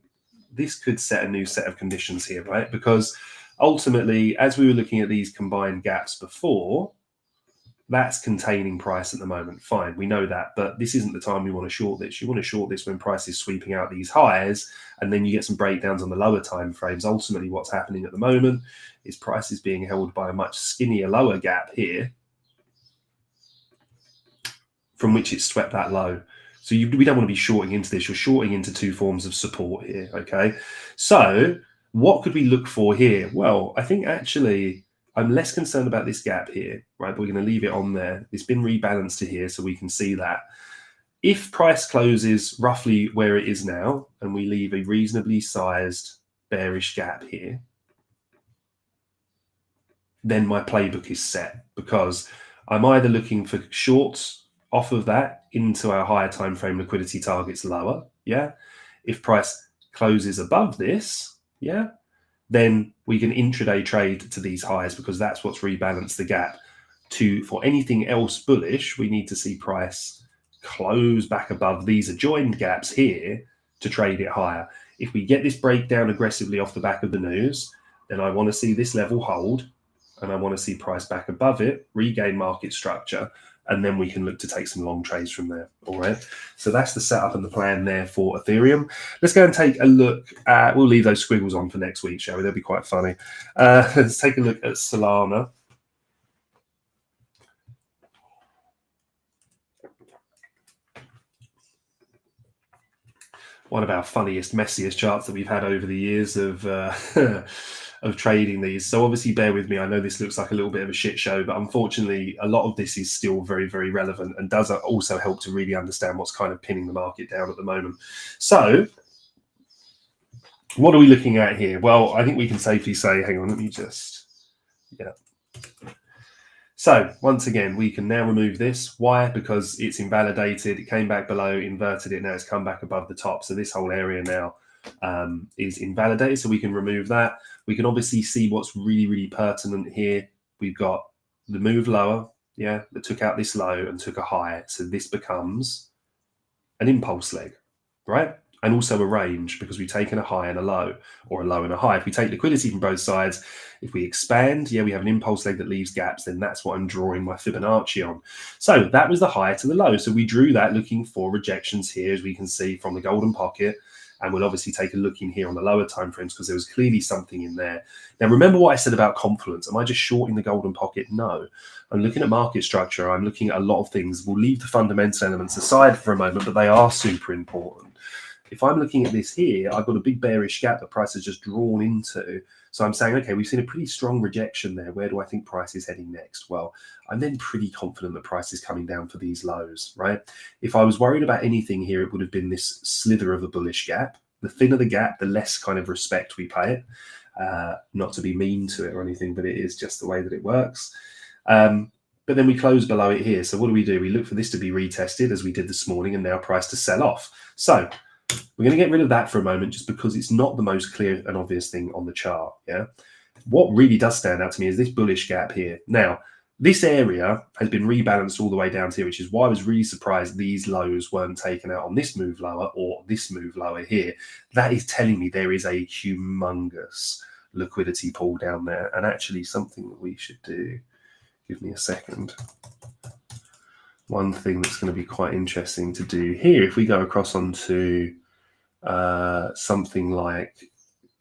this could set a new set of conditions here, right? Because ultimately, as we were looking at these combined gaps before, that's containing price at the moment. Fine, we know that, but this isn't the time we want to short this. You want to short this when price is sweeping out these highs, and then you get some breakdowns on the lower time frames. Ultimately, what's happening at the moment is price is being held by a much skinnier lower gap here, from which it swept that low. So we don't want to be shorting into this. You're shorting into two forms of support here, okay? So what could we look for here? Well, I think actually I'm less concerned about this gap here, right? But we're going to leave it on there. It's been rebalanced to here, so we can see that. If price closes roughly where it is now, and we leave a reasonably sized bearish gap here, then my playbook is set, because I'm either looking for shorts off of that into our higher time frame liquidity targets lower, yeah. If price closes above this, yeah, then we can intraday trade to these highs, because that's what's rebalanced the gap. For anything else bullish, we need to see price close back above these adjoined gaps here to trade it higher. If we get this breakdown aggressively off the back of the news, then I want to see this level hold, and I want to see price back above it, regain market structure, and then we can look to take some long trades from there. All right. So that's the setup and the plan there for Ethereum. Let's go and take a look at, we'll leave those squiggles on for next week, shall we? They'll be quite funny. Let's take a look at Solana. One of our funniest, messiest charts that we've had over the years of of trading these. So obviously bear with me. I know this looks like a little bit of a shit show, but unfortunately a lot of this is still very, very relevant and does also help to really understand what's kind of pinning the market down at the moment. So what are we looking at here? Well, I think we can safely say, hang on, let me just, yeah. So once again, we can now remove this. Why? Because it's invalidated. It came back below, inverted it. Now it's come back above the top. So this whole area now is invalidated. So we can remove that. We can obviously see what's really, really pertinent here. We've got the move lower, yeah, that took out this low and took a high. So this becomes an impulse leg, right? And also a range, because we've taken a high and a low, or a low and a high. If we take liquidity from both sides, if we expand, yeah, we have an impulse leg that leaves gaps, then that's what I'm drawing my Fibonacci on. So that was the high to the low. So we drew that looking for rejections here, as we can see from the golden pocket. And we'll obviously take a look in here on the lower time frames, because there was clearly something in there. Now, remember what I said about confluence. Am I just shorting the golden pocket? No. I'm looking at market structure. I'm looking at a lot of things. We'll leave the fundamental elements aside for a moment, but they are super important. If I'm looking at this here, I've got a big bearish gap that price has just drawn into. So I'm saying, okay, we've seen a pretty strong rejection there. Where do I think price is heading next? Well, I'm then pretty confident that price is coming down for these lows, right? If I was worried about anything here, it would have been this slither of a bullish gap. The thinner the gap, the less kind of respect we pay it. Not to be mean to it or anything, but it is just the way that it works. But then we close below it here. So what do? We look for this to be retested, as we did this morning, and now price to sell off. So we're going to get rid of that for a moment, just because it's not the most clear and obvious thing on the chart. Yeah. What really does stand out to me is this bullish gap here. Now, this area has been rebalanced all the way down to here, which is why I was really surprised these lows weren't taken out on this move lower or this move lower here. That is telling me there is a humongous liquidity pool down there, and actually something that we should do. Give me a second. One thing that's going to be quite interesting to do here, if we go across onto something like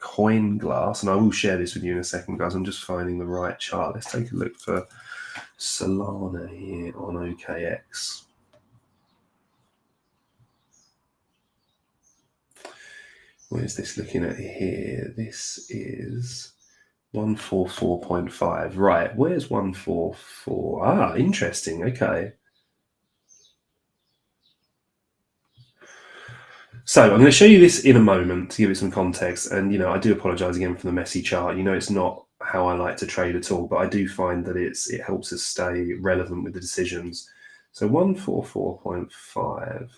CoinGlass, and I will share this with you in a second, guys. I'm just finding the right chart. Let's take a look for Solana here on OKX. Where's this looking at here? This is 144.5. Right, where's 144? Ah, interesting. Okay. So I'm going to show you this in a moment to give it some context. And, I do apologize again for the messy chart. It's not how I like to trade at all, but I do find that it helps us stay relevant with the decisions. So 144.5.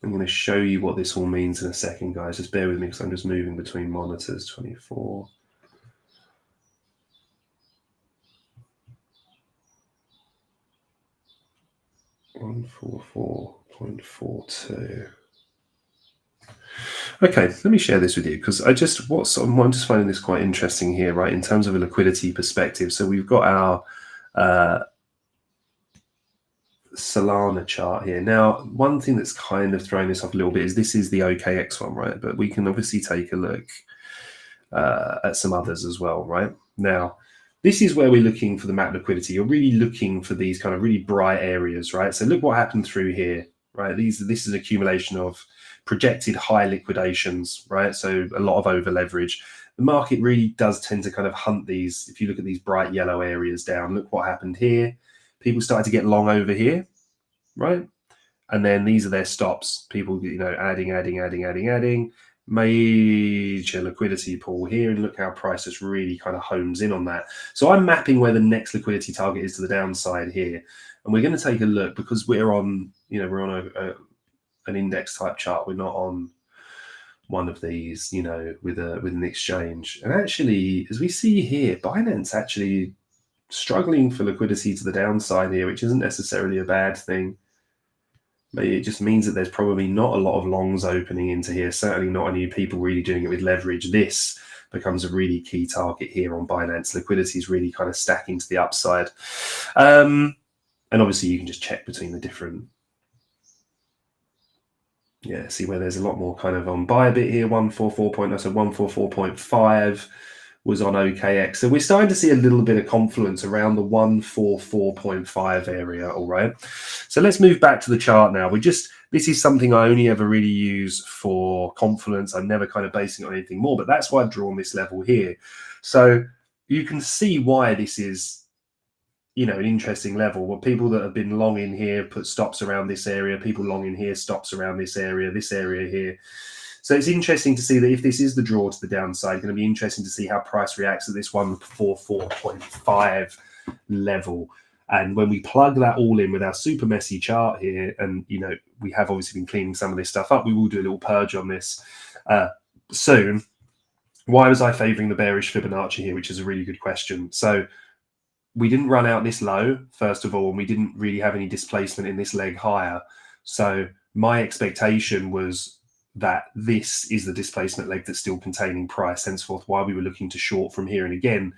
I'm going to show you what this all means in a second, guys. Just bear with me because I'm just moving between monitors. 24. $144.42. Okay, let me share this with you because I'm just finding this quite interesting here, right? In terms of a liquidity perspective. So we've got our Solana chart here. Now, one thing that's kind of throwing this off a little bit is this is the OKX one, right? But we can obviously take a look at some others as well, right? Now, this is where we're looking for the map liquidity. You're really looking for these kind of really bright areas, right? So look what happened through here, right? This is an accumulation of projected high liquidations, right? So a lot of over leverage. The market really does tend to kind of hunt these. If you look at these bright yellow areas down, look what happened here. People started to get long over here, right? And then these are their stops. People, adding. Major liquidity pool here, and look how price just really kind of homes in on that. So I'm mapping where the next liquidity target is to the downside here, and we're going to take a look because we're on, an index type chart. We're not on one of these, with an exchange. And actually, as we see here, Binance actually struggling for liquidity to the downside here, which isn't necessarily a bad thing. Maybe it just means that there's probably not a lot of longs opening into here, certainly not any people really doing it with leverage. This becomes a really key target here on Binance. Liquidity is really kind of stacking to the upside. And obviously you can just check between the different, see where there's a lot more kind of on buy a bit here, 144.5 was on OKX. So we're starting to see a little bit of confluence around the 144.5 area, all right? So let's move back to the chart now. This is something I only ever really use for confluence. I'm never kind of basing it on anything more, but that's why I've drawn this level here. So you can see why this is, an interesting level. Well, people that have been long in here put stops around this area, people long in here, stops around this area here. So it's interesting to see that if this is the draw to the downside, going to be interesting to see how price reacts at this 144.5 level. And when we plug that all in with our super messy chart here, and we have obviously been cleaning some of this stuff up, we will do a little purge on this soon. Why was I favoring the bearish Fibonacci here, which is a really good question. So we didn't run out this low, first of all, and we didn't really have any displacement in this leg higher. So my expectation was that this is the displacement leg that's still containing price, henceforth why we were looking to short from here. And again,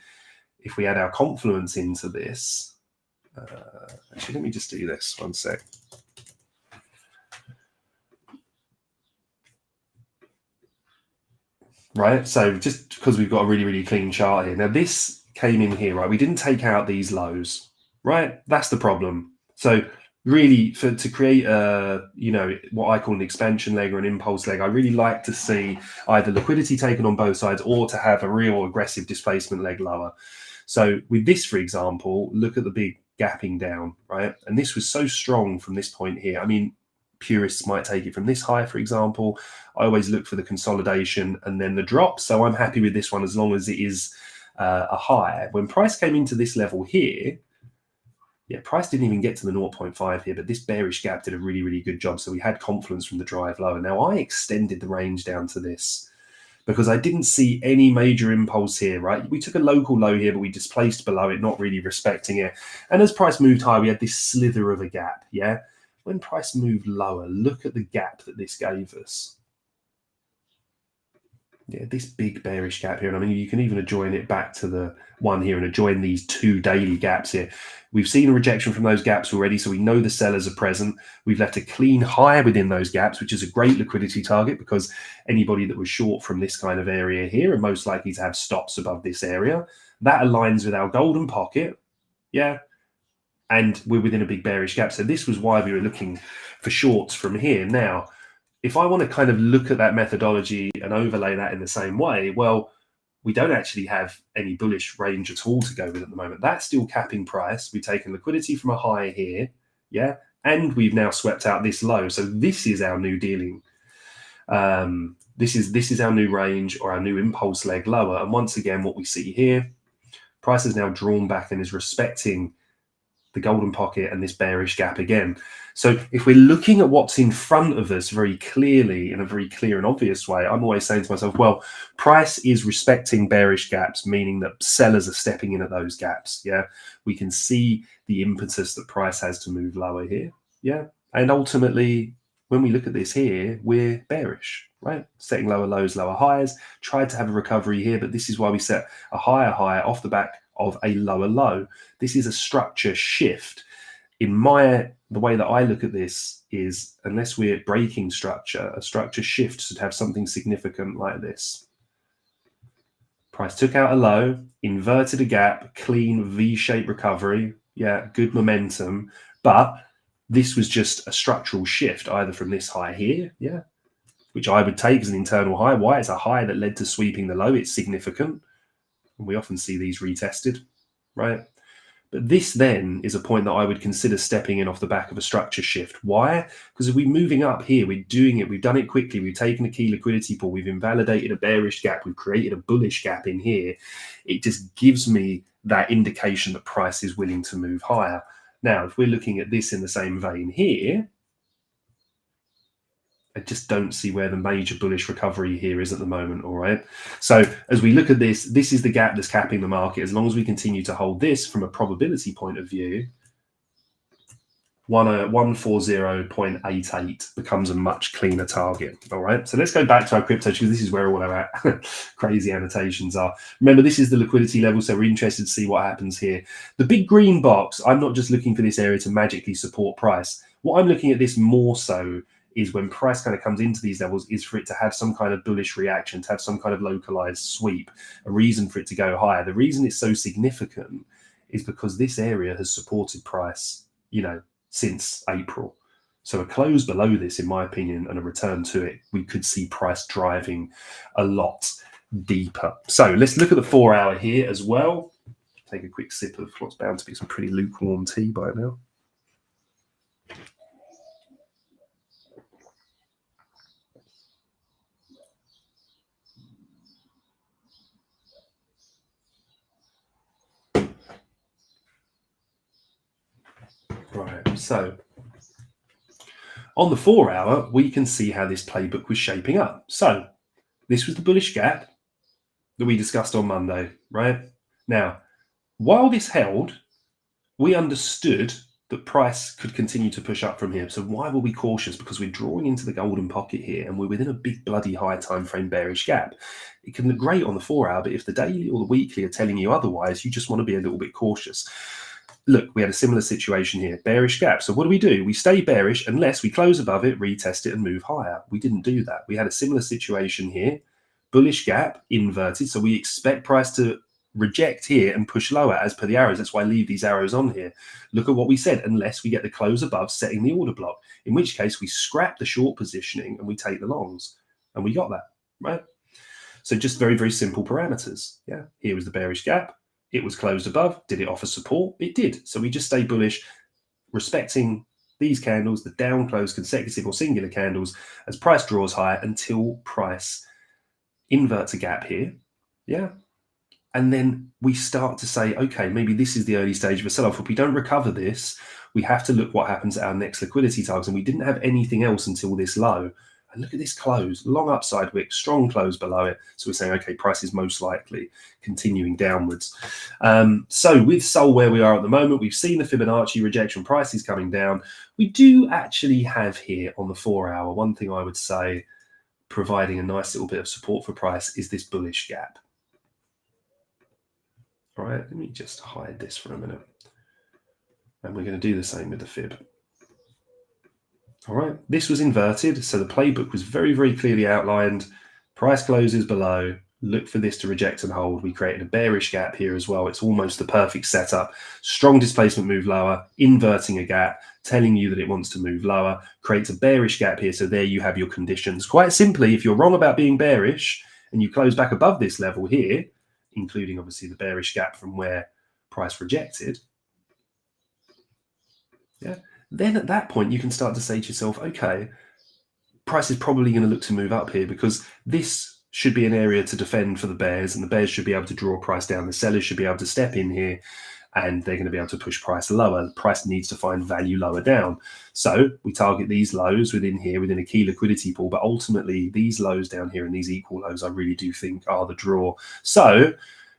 if we add our confluence into this, actually, let me just do this one sec. Right, so just because we've got a really, really clean chart here. Now this came in here, right? We didn't take out these lows, right? That's the problem. So really, to create what I call an expansion leg or an impulse leg, I really like to see either liquidity taken on both sides or to have a real aggressive displacement leg lower. So with this, for example, look at the big gapping down, right? And this was so strong from this point here. I mean, purists might take it from this high, for example. I always look for the consolidation and then the drop. So I'm happy with this one as long as it is a high. When price came into this level here, price didn't even get to the 0.5 here, but this bearish gap did a really, really good job. So we had confluence from the drive lower. Now I extended the range down to this because I didn't see any major impulse here, right? We took a local low here, but we displaced below it, not really respecting it. And as price moved high, we had this slither of a gap, yeah? When price moved lower, look at the gap that this gave us. Yeah, this big bearish gap here. And I mean, you can even adjoin it back to the one here and adjoin these two daily gaps here. We've seen a rejection from those gaps already, so we know the sellers are present. We've left a clean high within those gaps, which is a great liquidity target because anybody that was short from this kind of area here are most likely to have stops above this area. That aligns with our golden pocket, yeah? And we're within a big bearish gap. So this was why we were looking for shorts from here. Now, if I want to kind of look at that methodology and overlay that in the same way, well, we don't actually have any bullish range at all to go with at the moment. That's still capping price. We've taken liquidity from a high here, yeah, and we've now swept out this low. So this is our new dealing. This is our new range or our new impulse leg lower. And once again, what we see here, price is now drawn back and is respecting the golden pocket and this bearish gap again. So if we're looking at what's in front of us very clearly, in a very clear and obvious way, I'm always saying to myself, well, price is respecting bearish gaps, meaning that sellers are stepping in at those gaps. Yeah, we can see the impetus that price has to move lower here. Yeah, and ultimately, when we look at this here, we're bearish, right? Setting lower lows, lower highs, tried to have a recovery here, but this is why we set a higher high off the back of a lower low. This is a structure shift. The way that I look at this is, unless we're breaking structure, a structure shift should have something significant like this. Price took out a low, inverted a gap, clean V-shaped recovery. Yeah, good momentum. But this was just a structural shift, either from this high here, yeah, which I would take as an internal high. Why? It's a high that led to sweeping the low. It's significant. And we often see these retested, right? But this then is a point that I would consider stepping in off the back of a structure shift. Why? Because if we're moving up here, we're doing it, we've done it quickly, we've taken a key liquidity pool, we've invalidated a bearish gap, we've created a bullish gap in here. It just gives me that indication that price is willing to move higher. Now, if we're looking at this in the same vein here, I just don't see where the major bullish recovery here is at the moment, all right? So as we look at this, this is the gap that's capping the market. As long as we continue to hold this from a probability point of view, 140.88 becomes a much cleaner target, all right? So let's go back to our crypto, because this is where all our crazy annotations are. Remember, this is the liquidity level, so we're interested to see what happens here. The big green box, I'm not just looking for this area to magically support price. What I'm looking at this more so is when price kind of comes into these levels is for it to have some kind of bullish reaction, to have some kind of localized sweep, a reason for it to go higher. The reason it's so significant is because this area has supported price, since April. So a close below this, in my opinion, and a return to it, we could see price driving a lot deeper. So let's look at the 4 hour here as well. Take a quick sip of what's bound to be some pretty lukewarm tea by now. Right, so on the 4 hour, we can see how this playbook was shaping up. So this was the bullish gap that we discussed on Monday, right? Now, while this held, we understood that price could continue to push up from here. So why were we cautious? Because we're drawing into the golden pocket here and we're within a big bloody high time frame bearish gap. It can look great on the 4 hour, but if the daily or the weekly are telling you otherwise, you just want to be a little bit cautious. Look, we had a similar situation here, bearish gap. So what do? We stay bearish unless we close above it, retest it and move higher. We didn't do that. We had a similar situation here, bullish gap, inverted. So we expect price to reject here and push lower as per the arrows. That's why I leave these arrows on here. Look at what we said, unless we get the close above setting the order block, in which case we scrap the short positioning and we take the longs. And we got that, right? So just very, very simple parameters. Yeah, here was the bearish gap. It was closed above. Did it offer support? It did. So we just stay bullish, respecting these candles, the down close consecutive or singular candles, as price draws higher until price inverts a gap here. Yeah. And then we start to say, okay, maybe this is the early stage of a sell-off. If we don't recover this, we have to look what happens at our next liquidity targets. And we didn't have anything else until this low. And look at this close, long upside wick, strong close below it. So we're saying, okay, price is most likely continuing downwards. So with Sol where we are at the moment, we've seen the Fibonacci rejection, price is coming down. We do actually have here on the 4 hour, one thing I would say, providing a nice little bit of support for price is this bullish gap. All right, let me just hide this for a minute. And we're going to do the same with the fib. All right, this was inverted, so the playbook was very, very clearly outlined. Price closes below, Look for this to reject and hold. We created a bearish gap here as well. It's almost the perfect setup. Strong displacement move lower, inverting a gap, telling you that it wants to move lower, creates a bearish gap here. So there you have your conditions. Quite simply, if you're wrong about being bearish and you close back above this level here, including obviously the bearish gap from where price rejected, yeah, then at that point you can start to say to yourself, okay, price is probably going to look to move up here because this should be an area to defend for the bears, and the bears should be able to draw price down. The sellers should be able to step in here, and they're going to be able to push price lower. The price needs to find value lower down. So we target these lows within here, within a key liquidity pool, but ultimately these lows down here and these equal lows, I really do think are the draw. So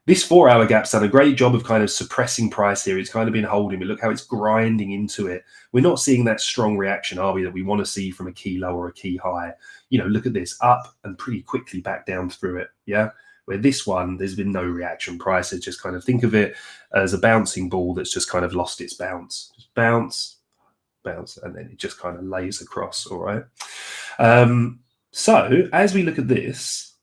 this 4-hour gap's done a great job of kind of suppressing price here. It's kind of been holding, but look how it's grinding into it. We're not seeing that strong reaction, are we, that we want to see from a key low or a key high. You know, look at this, up and pretty quickly back down through it, yeah? Where this one, there's been no reaction. Price is just kind of, think of it as a bouncing ball that's just kind of lost its bounce. Just bounce, bounce, and then it just kind of lays across, all right? So as we look at this,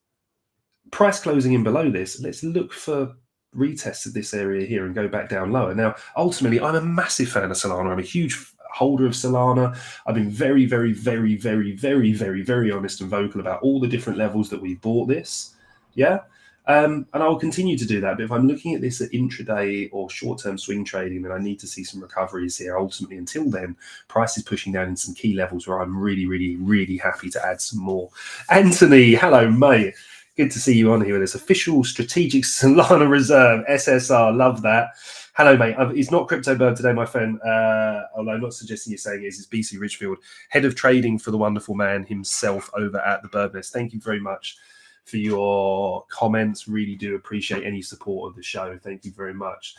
price closing in below this, let's look for retests of this area here and go back down lower. Now, ultimately, I'm a massive fan of Solana. I'm a huge holder of Solana. I've been very, very, very, very, very, very, very honest and vocal about all the different levels that we bought this. Yeah. And I will continue to do that. But if I'm looking at this at intraday or short-term swing trading, then I need to see some recoveries here. Ultimately, until then, price is pushing down in some key levels where I'm really, really, really happy to add some more. Anthony, hello, mate. Good to see you on here with this official strategic Solana reserve, SSR. Love that. Hello, mate. It's not Crypto Bird today, my friend. Although I'm not suggesting you're saying it is. It's BC Richfield, head of trading for the wonderful man himself over at the Bird Nest. Thank you very much for your comments. Really do appreciate any support of the show. Thank you very much.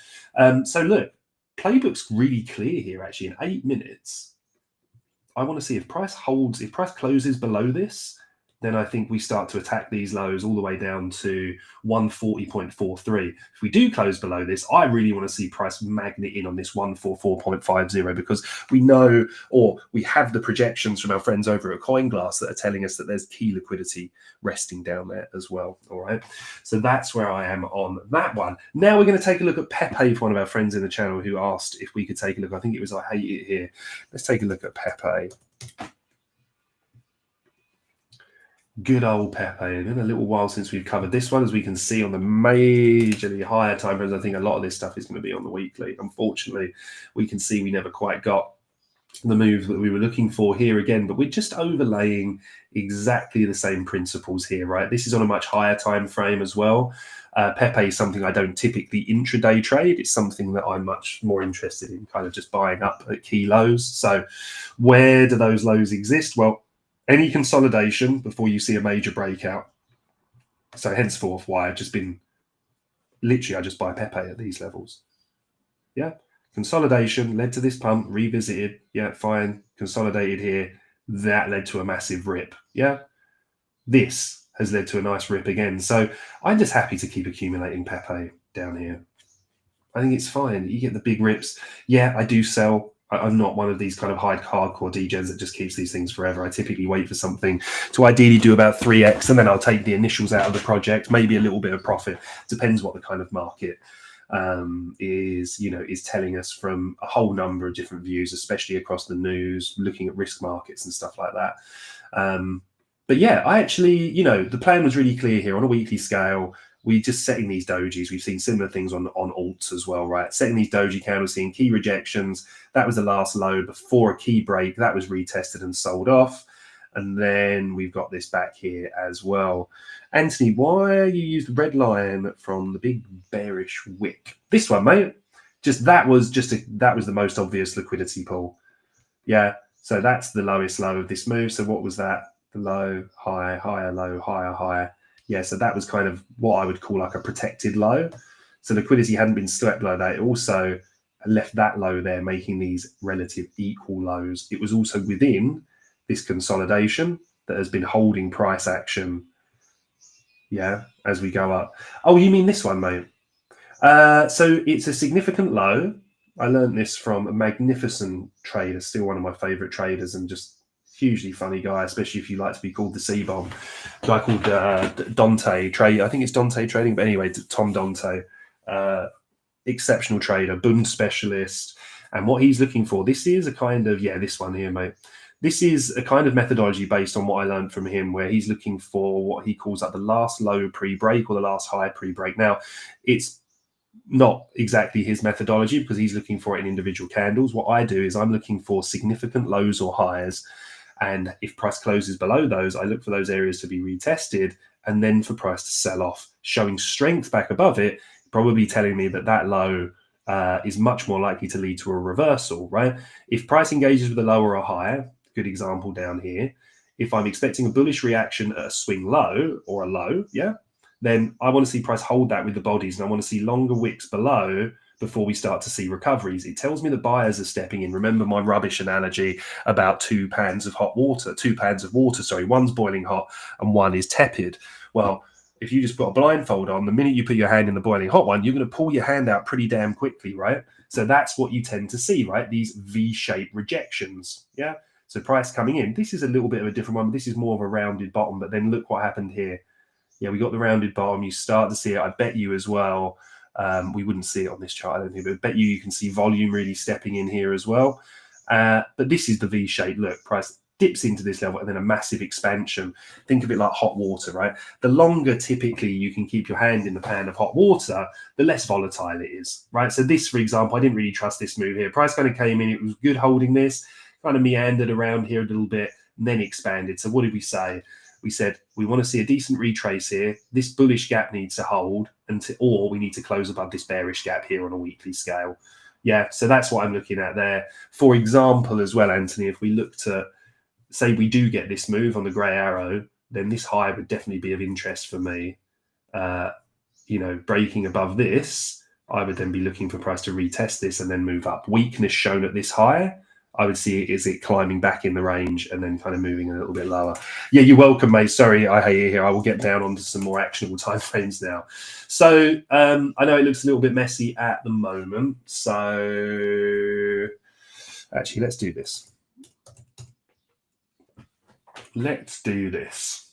So look, playbook's really clear here. Actually, in 8 minutes, I want to see if price holds, if price closes below this, then I think we start to attack these lows all the way down to 140.43. If we do close below this, I really want to see price magnet in on this 144.50 because we know, or we have the projections from our friends over at CoinGlass that are telling us that there's key liquidity resting down there as well. All right. So that's where I am on that one. Now we're going to take a look at Pepe, one of our friends in the channel who asked if we could take a look. I think it was I Hate It Here. Let's take a look at Pepe. Good old Pepe. It's been a little while since we've covered this one. As we can see on the majorly higher time frames, I think a lot of this stuff is going to be on the weekly. Unfortunately, we can see we never quite got the move that we were looking for here again, but we're just overlaying exactly the same principles here, right? This is on a much higher time frame as well. Pepe is something I don't typically intraday trade. It's something that I'm much more interested in kind of just buying up at key lows. So where do those lows exist? Well, any consolidation before you see a major breakout. So henceforth, why I've just been, literally, I just buy Pepe at these levels. Yeah. Consolidation led to this pump, revisited. Yeah, fine. Consolidated here. That led to a massive rip. Yeah. This has led to a nice rip again. So I'm just happy to keep accumulating Pepe down here. I think it's fine. You get the big rips. Yeah, I do sell. I'm not one of these kind of hardcore DJs that just keeps these things forever. I typically wait for something to ideally do about 3x, and then I'll take the initials out of the project, maybe a little bit of profit. Depends what the kind of market is telling us from a whole number of different views, especially across the news, looking at risk markets and stuff like that. But yeah, I actually, the plan was really clear here on a weekly scale. We just setting these dojis. We've seen similar things on alts as well, right? Setting these doji candles, seeing key rejections. That was the last low before a key break. That was retested and sold off. And then we've got this back here as well. Anthony, why you used the red line from the big bearish wick? This one, mate. That was the most obvious liquidity pull. Yeah. So that's the lowest low of this move. So what was that? The low, high, higher, low, higher, higher. Yeah, so that was kind of what I would call like a protected low. So liquidity hadn't been swept below that. It also left that low there, making these relative equal lows. It was also within this consolidation that has been holding price action, yeah, as we go up. Oh, you mean this one, mate? So it's a significant low. I learned this from a magnificent trader, still one of my favorite traders, and just hugely funny guy, especially if you like to be called the C-Bomb. A guy called Dante Trade. I think it's Dante Trading, but anyway, Tom Dante, exceptional trader, Bund specialist. And what he's looking for, this is a kind of, this one here, mate. This is a kind of methodology based on what I learned from him, where he's looking for what he calls like the last low pre-break or the last high pre-break. Now, it's not exactly his methodology because he's looking for it in individual candles. What I do is I'm looking for significant lows or highs. And if price closes below those, I look for those areas to be retested and then for price to sell off, showing strength back above it, probably telling me that that low is much more likely to lead to a reversal, right? If price engages with a low or a high, good example down here, if I'm expecting a bullish reaction at a swing low or a low, then I want to see price hold that with the bodies, and I want to see longer wicks below before we start to see recoveries. It tells me the buyers are stepping in. Remember my rubbish analogy about two pans of water, one's boiling hot and one is tepid. Well, if you just put a blindfold on, the minute you put your hand in the boiling hot one, you're going to pull your hand out pretty damn quickly, right? So that's what you tend to see, right? These V-shaped rejections, yeah? So price coming in. This is a little bit of a different one. This is more of a rounded bottom, but then look what happened here. Yeah, we got the rounded bottom. You start to see it. I bet you as well. We wouldn't see it on this chart, I don't think, but I bet you can see volume really stepping in here as well. But this is the V shape. Look, price dips into this level and then a massive expansion. Think of it like hot water, right? The longer typically you can keep your hand in the pan of hot water, the less volatile it is, right? So this, for example, I didn't really trust this move here. Price kind of came in. It was good holding this, kind of meandered around here a little bit, and then expanded. So what did we say? We said we want to see a decent retrace here. This bullish gap needs to hold, or we need to close above this bearish gap here on a weekly scale. Yeah, so that's what I'm looking at there. For example, as well, Anthony, if we look to say we do get this move on the grey arrow, then this high would definitely be of interest for me. Breaking above this, I would then be looking for price to retest this and then move up. Weakness shown at this high, I would see it climbing back in the range and then kind of moving a little bit lower. Yeah, you're welcome, mate. Sorry, I hate you here. I will get down onto some more actionable time frames now. So I know it looks a little bit messy at the moment. So actually, let's do this. Let's do this.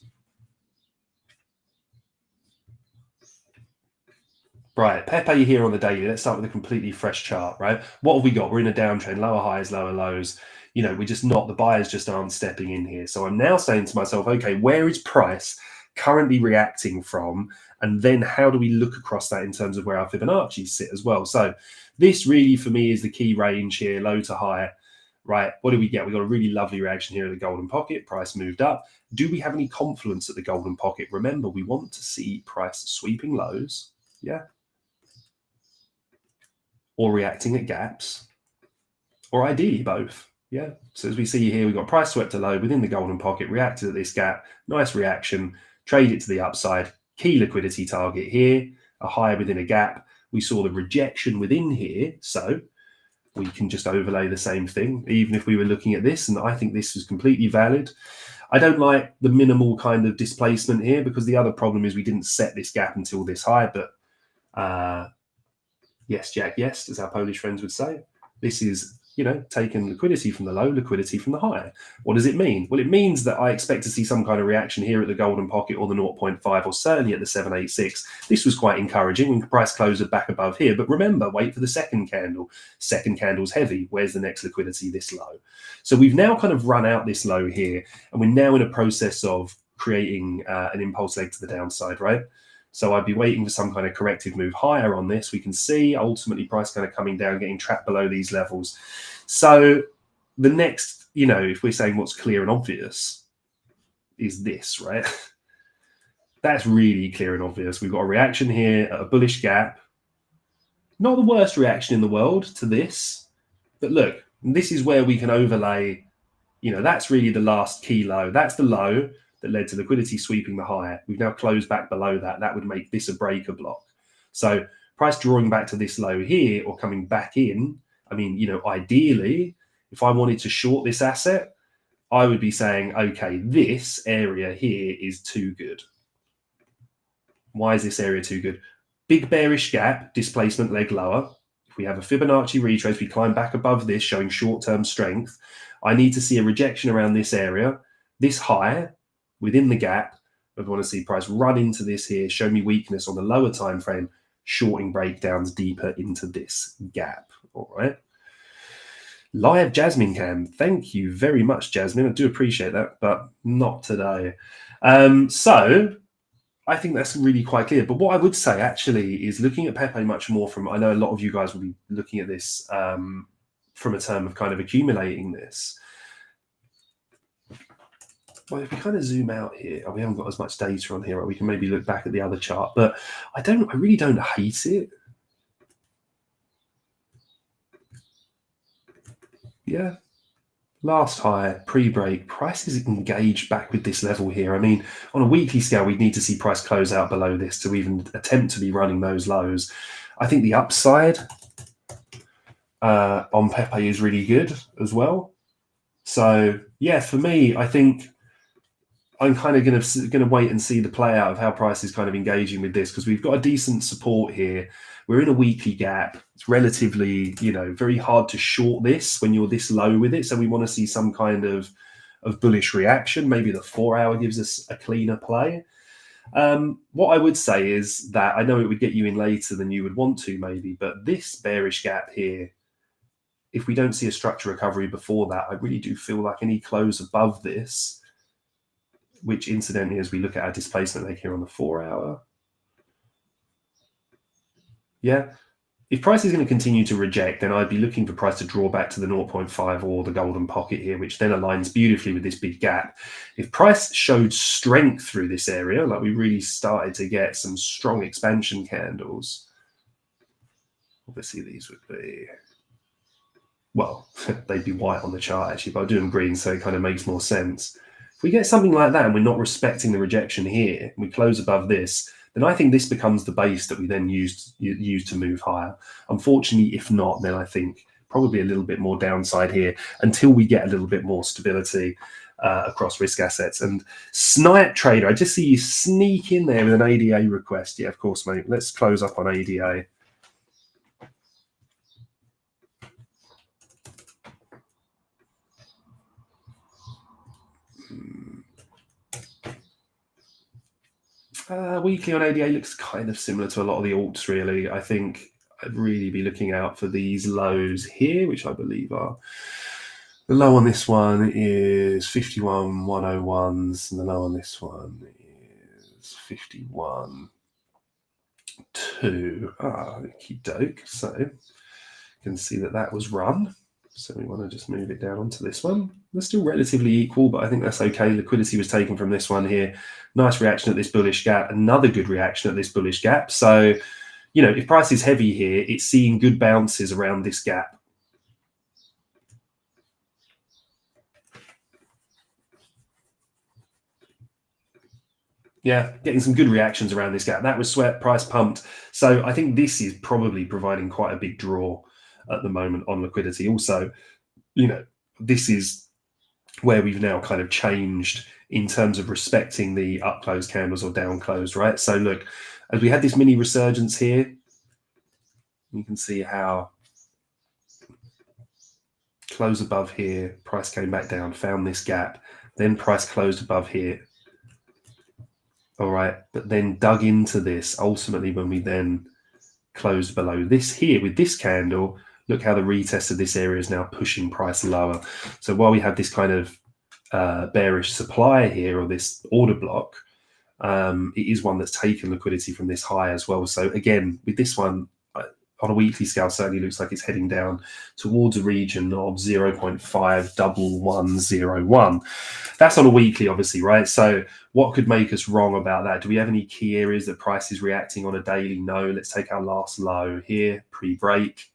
Right, Pepe here on the daily. Let's start with a completely fresh chart, right? What have we got? We're in a downtrend, lower highs, lower lows. We're just not, the buyers just aren't stepping in here. So I'm now saying to myself, okay, where is price currently reacting from? And then how do we look across that in terms of where our Fibonacci's sit as well? So this really, for me, is the key range here, low to high, right? What do we get? We got a really lovely reaction here at the golden pocket. Price moved up. Do we have any confluence at the golden pocket? Remember, we want to see price sweeping lows, yeah? Or reacting at gaps, or ideally both. Yeah. So as we see here, we've got price swept to low within the golden pocket, reacted at this gap, nice reaction, trade it to the upside, key liquidity target here, a high within a gap. We saw the rejection within here, so we can just overlay the same thing, even if we were looking at this, and I think this is completely valid. I don't like the minimal kind of displacement here because the other problem is we didn't set this gap until this high, but yes, Jack, yes, as our Polish friends would say. This is, taking liquidity from the low, liquidity from the high. What does it mean? Well, it means that I expect to see some kind of reaction here at the golden pocket or the 0.5 or certainly at the 786. This was quite encouraging and price closed back above here. But remember, wait for the second candle. Second candle's heavy. Where's the next liquidity? This low. So we've now kind of run out this low here, and we're now in a process of creating an impulse leg to the downside, right? So I'd be waiting for some kind of corrective move higher on this. We can see ultimately price kind of coming down, getting trapped below these levels. So the next, if we're saying what's clear and obvious is this, right? That's really clear and obvious. We've got a reaction here at a bullish gap. Not the worst reaction in the world to this, but look, this is where we can overlay, that's really the last key low. That's the low that led to liquidity sweeping the higher. We've now closed back below that. That would make this a breaker block. So price drawing back to this low here or coming back in, ideally, if I wanted to short this asset, I would be saying, okay, this area here is too good. Why is this area too good? Big bearish gap, displacement leg lower. If we have a Fibonacci retrace, we climb back above this, showing short-term strength. I need to see a rejection around this area, this high within the gap. I want to see price run into this here, show me weakness on the lower time frame, shorting breakdowns deeper into this gap. All right. Live Jasmine Cam. Thank you very much, Jasmine. I do appreciate that, but not today. So I think that's really quite clear. But what I would say actually is looking at Pepe much more from, I know a lot of you guys will be looking at this from a term of kind of accumulating this. Well, if we kind of zoom out here, we haven't got as much data on here, right? We can maybe look back at the other chart, but I really don't hate it. Yeah. Last high, pre-break, price is engaged back with this level here. I mean, on a weekly scale, we'd need to see price close out below this to even attempt to be running those lows. I think the upside on Pepe is really good as well. So yeah, for me, I think I'm kind of going to wait and see the play out of how price is kind of engaging with this, because we've got a decent support here. We're in a weekly gap. It's relatively, very hard to short this when you're this low with it. So we want to see some kind of bullish reaction. Maybe the 4 hour gives us a cleaner play. What I would say is that I know it would get you in later than you would want to maybe, but this bearish gap here, if we don't see a structure recovery before that, I really do feel like any close above this, which incidentally, as we look at our displacement leg here on the 4 hour, yeah, if price is going to continue to reject, then I'd be looking for price to draw back to the 0.5 or the golden pocket here, which then aligns beautifully with this big gap. If price showed strength through this area, like we really started to get some strong expansion candles, obviously these would be, well, they'd be white on the chart actually, but I'll do them green so it kind of makes more sense. If we get something like that and we're not respecting the rejection here, and we close above this, then I think this becomes the base that we then use to move higher. Unfortunately, if not, then I think probably a little bit more downside here until we get a little bit more stability across risk assets. And Snipe Trader, I just see you sneak in there with an ADA request. Yeah, of course, mate. Let's close up on ADA. Weekly on ADA looks kind of similar to a lot of the alts, really. I think I'd really be looking out for these lows here, which I believe are, the low on this one is 51,101s, and the low on this one is 51,2. Okie doke. So you can see that was run. So we want to just move it down onto this one. They're still relatively equal, but I think that's okay. Liquidity was taken from this one here. Nice reaction at this bullish gap. Another good reaction at this bullish gap. So, if price is heavy here, it's seeing good bounces around this gap. Yeah, getting some good reactions around this gap. That was sweat, price pumped. So I think this is probably providing quite a big draw at the moment on liquidity. Also, this is where we've now kind of changed in terms of respecting the up close candles or down close, right? So look, as we had this mini resurgence here, you can see how close above here, price came back down, found this gap, then price closed above here. All right, but then dug into this ultimately when we then closed below this here with this candle. Look how the retest of this area is now pushing price lower. So while we have this kind of bearish supply here, or this order block, it is one that's taken liquidity from this high as well. So again, with this one, on a weekly scale, certainly looks like it's heading down towards a region of 0.51101. That's on a weekly, obviously, right? So what could make us wrong about that? Do we have any key areas that price is reacting on a daily? No. Let's take our last low here, pre-break.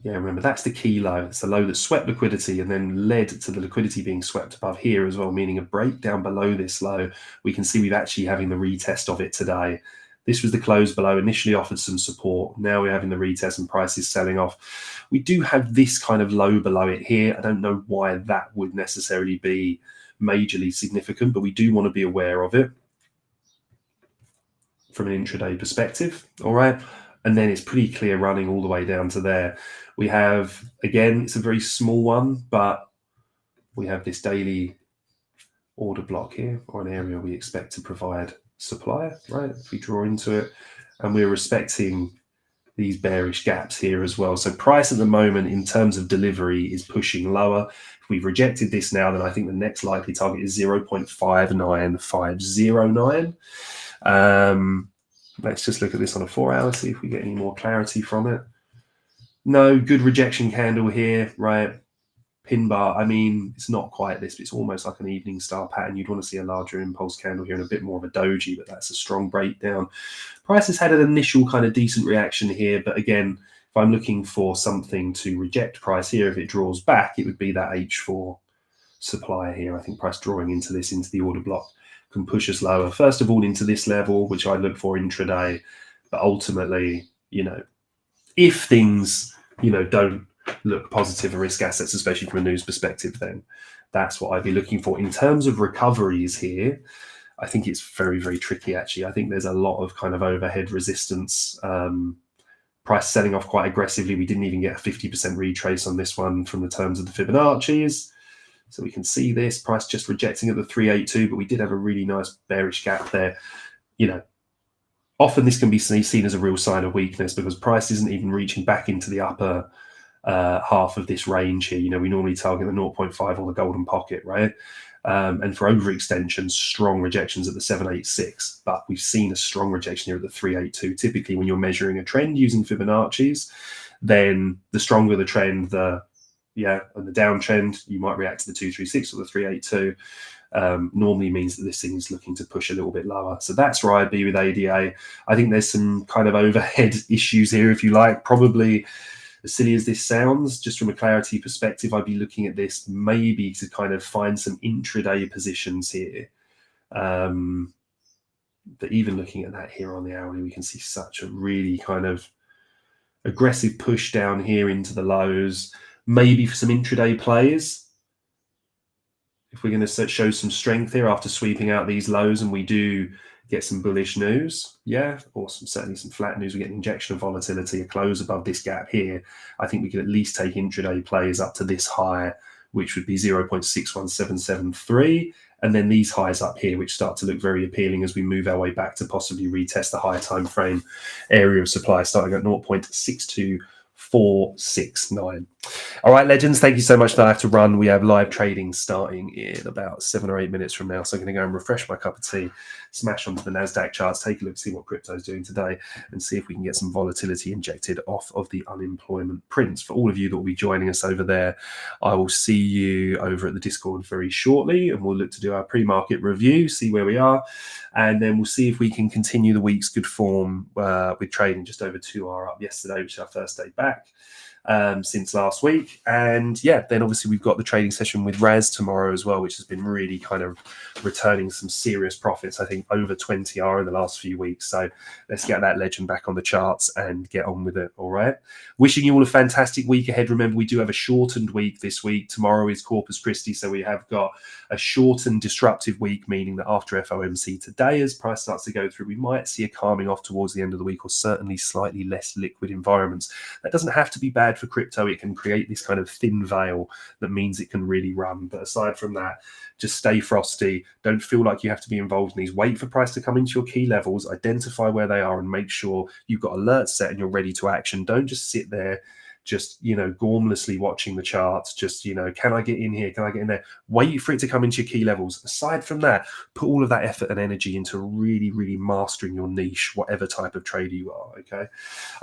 Yeah, remember, that's the key low. It's the low that swept liquidity and then led to the liquidity being swept above here as well, meaning a breakdown below this low. We can see we've actually having the retest of it today. This was the close below, initially offered some support. Now we're having the retest and price is selling off. We do have this kind of low below it here. I don't know why that would necessarily be majorly significant, but we do want to be aware of it. from an intraday perspective, all right? And then it's pretty clear running all the way down to there. We have, again, it's a very small one, but we have this daily order block here, or an area we expect to provide supply, right? If we draw into it, and we're respecting these bearish gaps here as well. So price at the moment in terms of delivery is pushing lower. If we've rejected this now, then I think the next likely target is 0.59509. Let's just look at this on a 4 hour, see if we get any more clarity from it. No, good rejection candle here, right? Pin bar, I mean, it's not quite this, but it's almost like an evening star pattern. You'd want to see a larger impulse candle here and a bit more of a doji, but that's a strong breakdown. Price has had an initial kind of decent reaction here, but again, if I'm looking for something to reject price here, if it draws back, it would be that H4 supply here. I think price drawing into this, into the order block, can push us lower. First of all, into this level, which I look for intraday, but ultimately, you know, if things, you know, don't look positive for risk assets, especially from a news perspective, then that's what I'd be looking for. In terms of recoveries here, I think it's very, very tricky, actually. I think there's a lot of kind of overhead resistance. Price selling off quite aggressively. We didn't even get a 50% retrace on this one from the terms of the Fibonacci's. So we can see this price just rejecting at the 382, but we did have a really nice bearish gap there. You know, often this can be seen as a real sign of weakness because price isn't even reaching back into the upper half of this range here. You know, we normally target the 0.5 or the golden pocket, right? And for overextensions, strong rejections at the 786, but we've seen a strong rejection here at the 382. Typically, when you're measuring a trend using Fibonacci's, then the stronger the trend, and the downtrend, you might react to the 236 or the 382. Normally means that this thing is looking to push a little bit lower. So that's where I'd be with ADA. I think there's some kind of overhead issues here, if you like. Probably, as silly as this sounds, just from a clarity perspective, I'd be looking at this maybe to kind of find some intraday positions here. But even looking at that here on the hourly, we can see such a really kind of aggressive push down here into the lows. Maybe for some intraday players, if we're going to show some strength here after sweeping out these lows and we do get some bullish news, or certainly some flat news, we get an injection of volatility, a close above this gap here, I think we could at least take intraday players up to this high, which would be 0.61773, and then these highs up here, which start to look very appealing as we move our way back to possibly retest the higher time frame area of supply, starting at 0.62469. All right, legends, thank you so much. I have to run. We have live trading starting in about 7 or 8 minutes from now. So I'm going to go and refresh my cup of tea, smash onto the NASDAQ charts, take a look, see what crypto is doing today, and see if we can get some volatility injected off of the unemployment prints. For all of you that will be joining us over there, I will see you over at the Discord very shortly, and we'll look to do our pre-market review, see where we are, and then we'll see if we can continue the week's good form with trading. Just over 2 hours up yesterday, which is our first day back since last week. And then obviously we've got the trading session with Raz tomorrow as well, which has been really kind of returning some serious profits. I think over 20 are in the last few weeks. So let's get that legend back on the charts and get on with it. All right. Wishing you all a fantastic week ahead. Remember, we do have a shortened week this week. Tomorrow is Corpus Christi. So we have got a shortened disruptive week, meaning that after FOMC today, as price starts to go through, we might see a calming off towards the end of the week, or certainly slightly less liquid environments. That doesn't have to be bad for crypto. It can create this kind of thin veil that means it can really run. But aside from that, just stay frosty. Don't feel like you have to be involved in these. Wait for price to come into your key levels, identify where they are, and make sure you've got alerts set and you're ready to action. Don't just sit there just, gormlessly watching the charts, just, can I get in here? Can I get in there? Wait for it to come into your key levels. Aside from that, put all of that effort and energy into really, really mastering your niche, whatever type of trader you are, okay?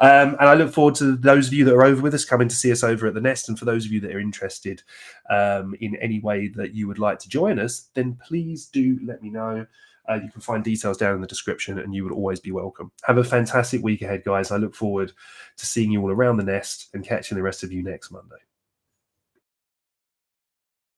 And I look forward to those of you that are over with us coming to see us over at the Nest. And for those of you that are interested in any way that you would like to join us, then please do let me know. You can find details down in the description, and you would always be welcome. Have a fantastic week ahead, guys. I look forward to seeing you all around the Nest and catching the rest of you next Monday.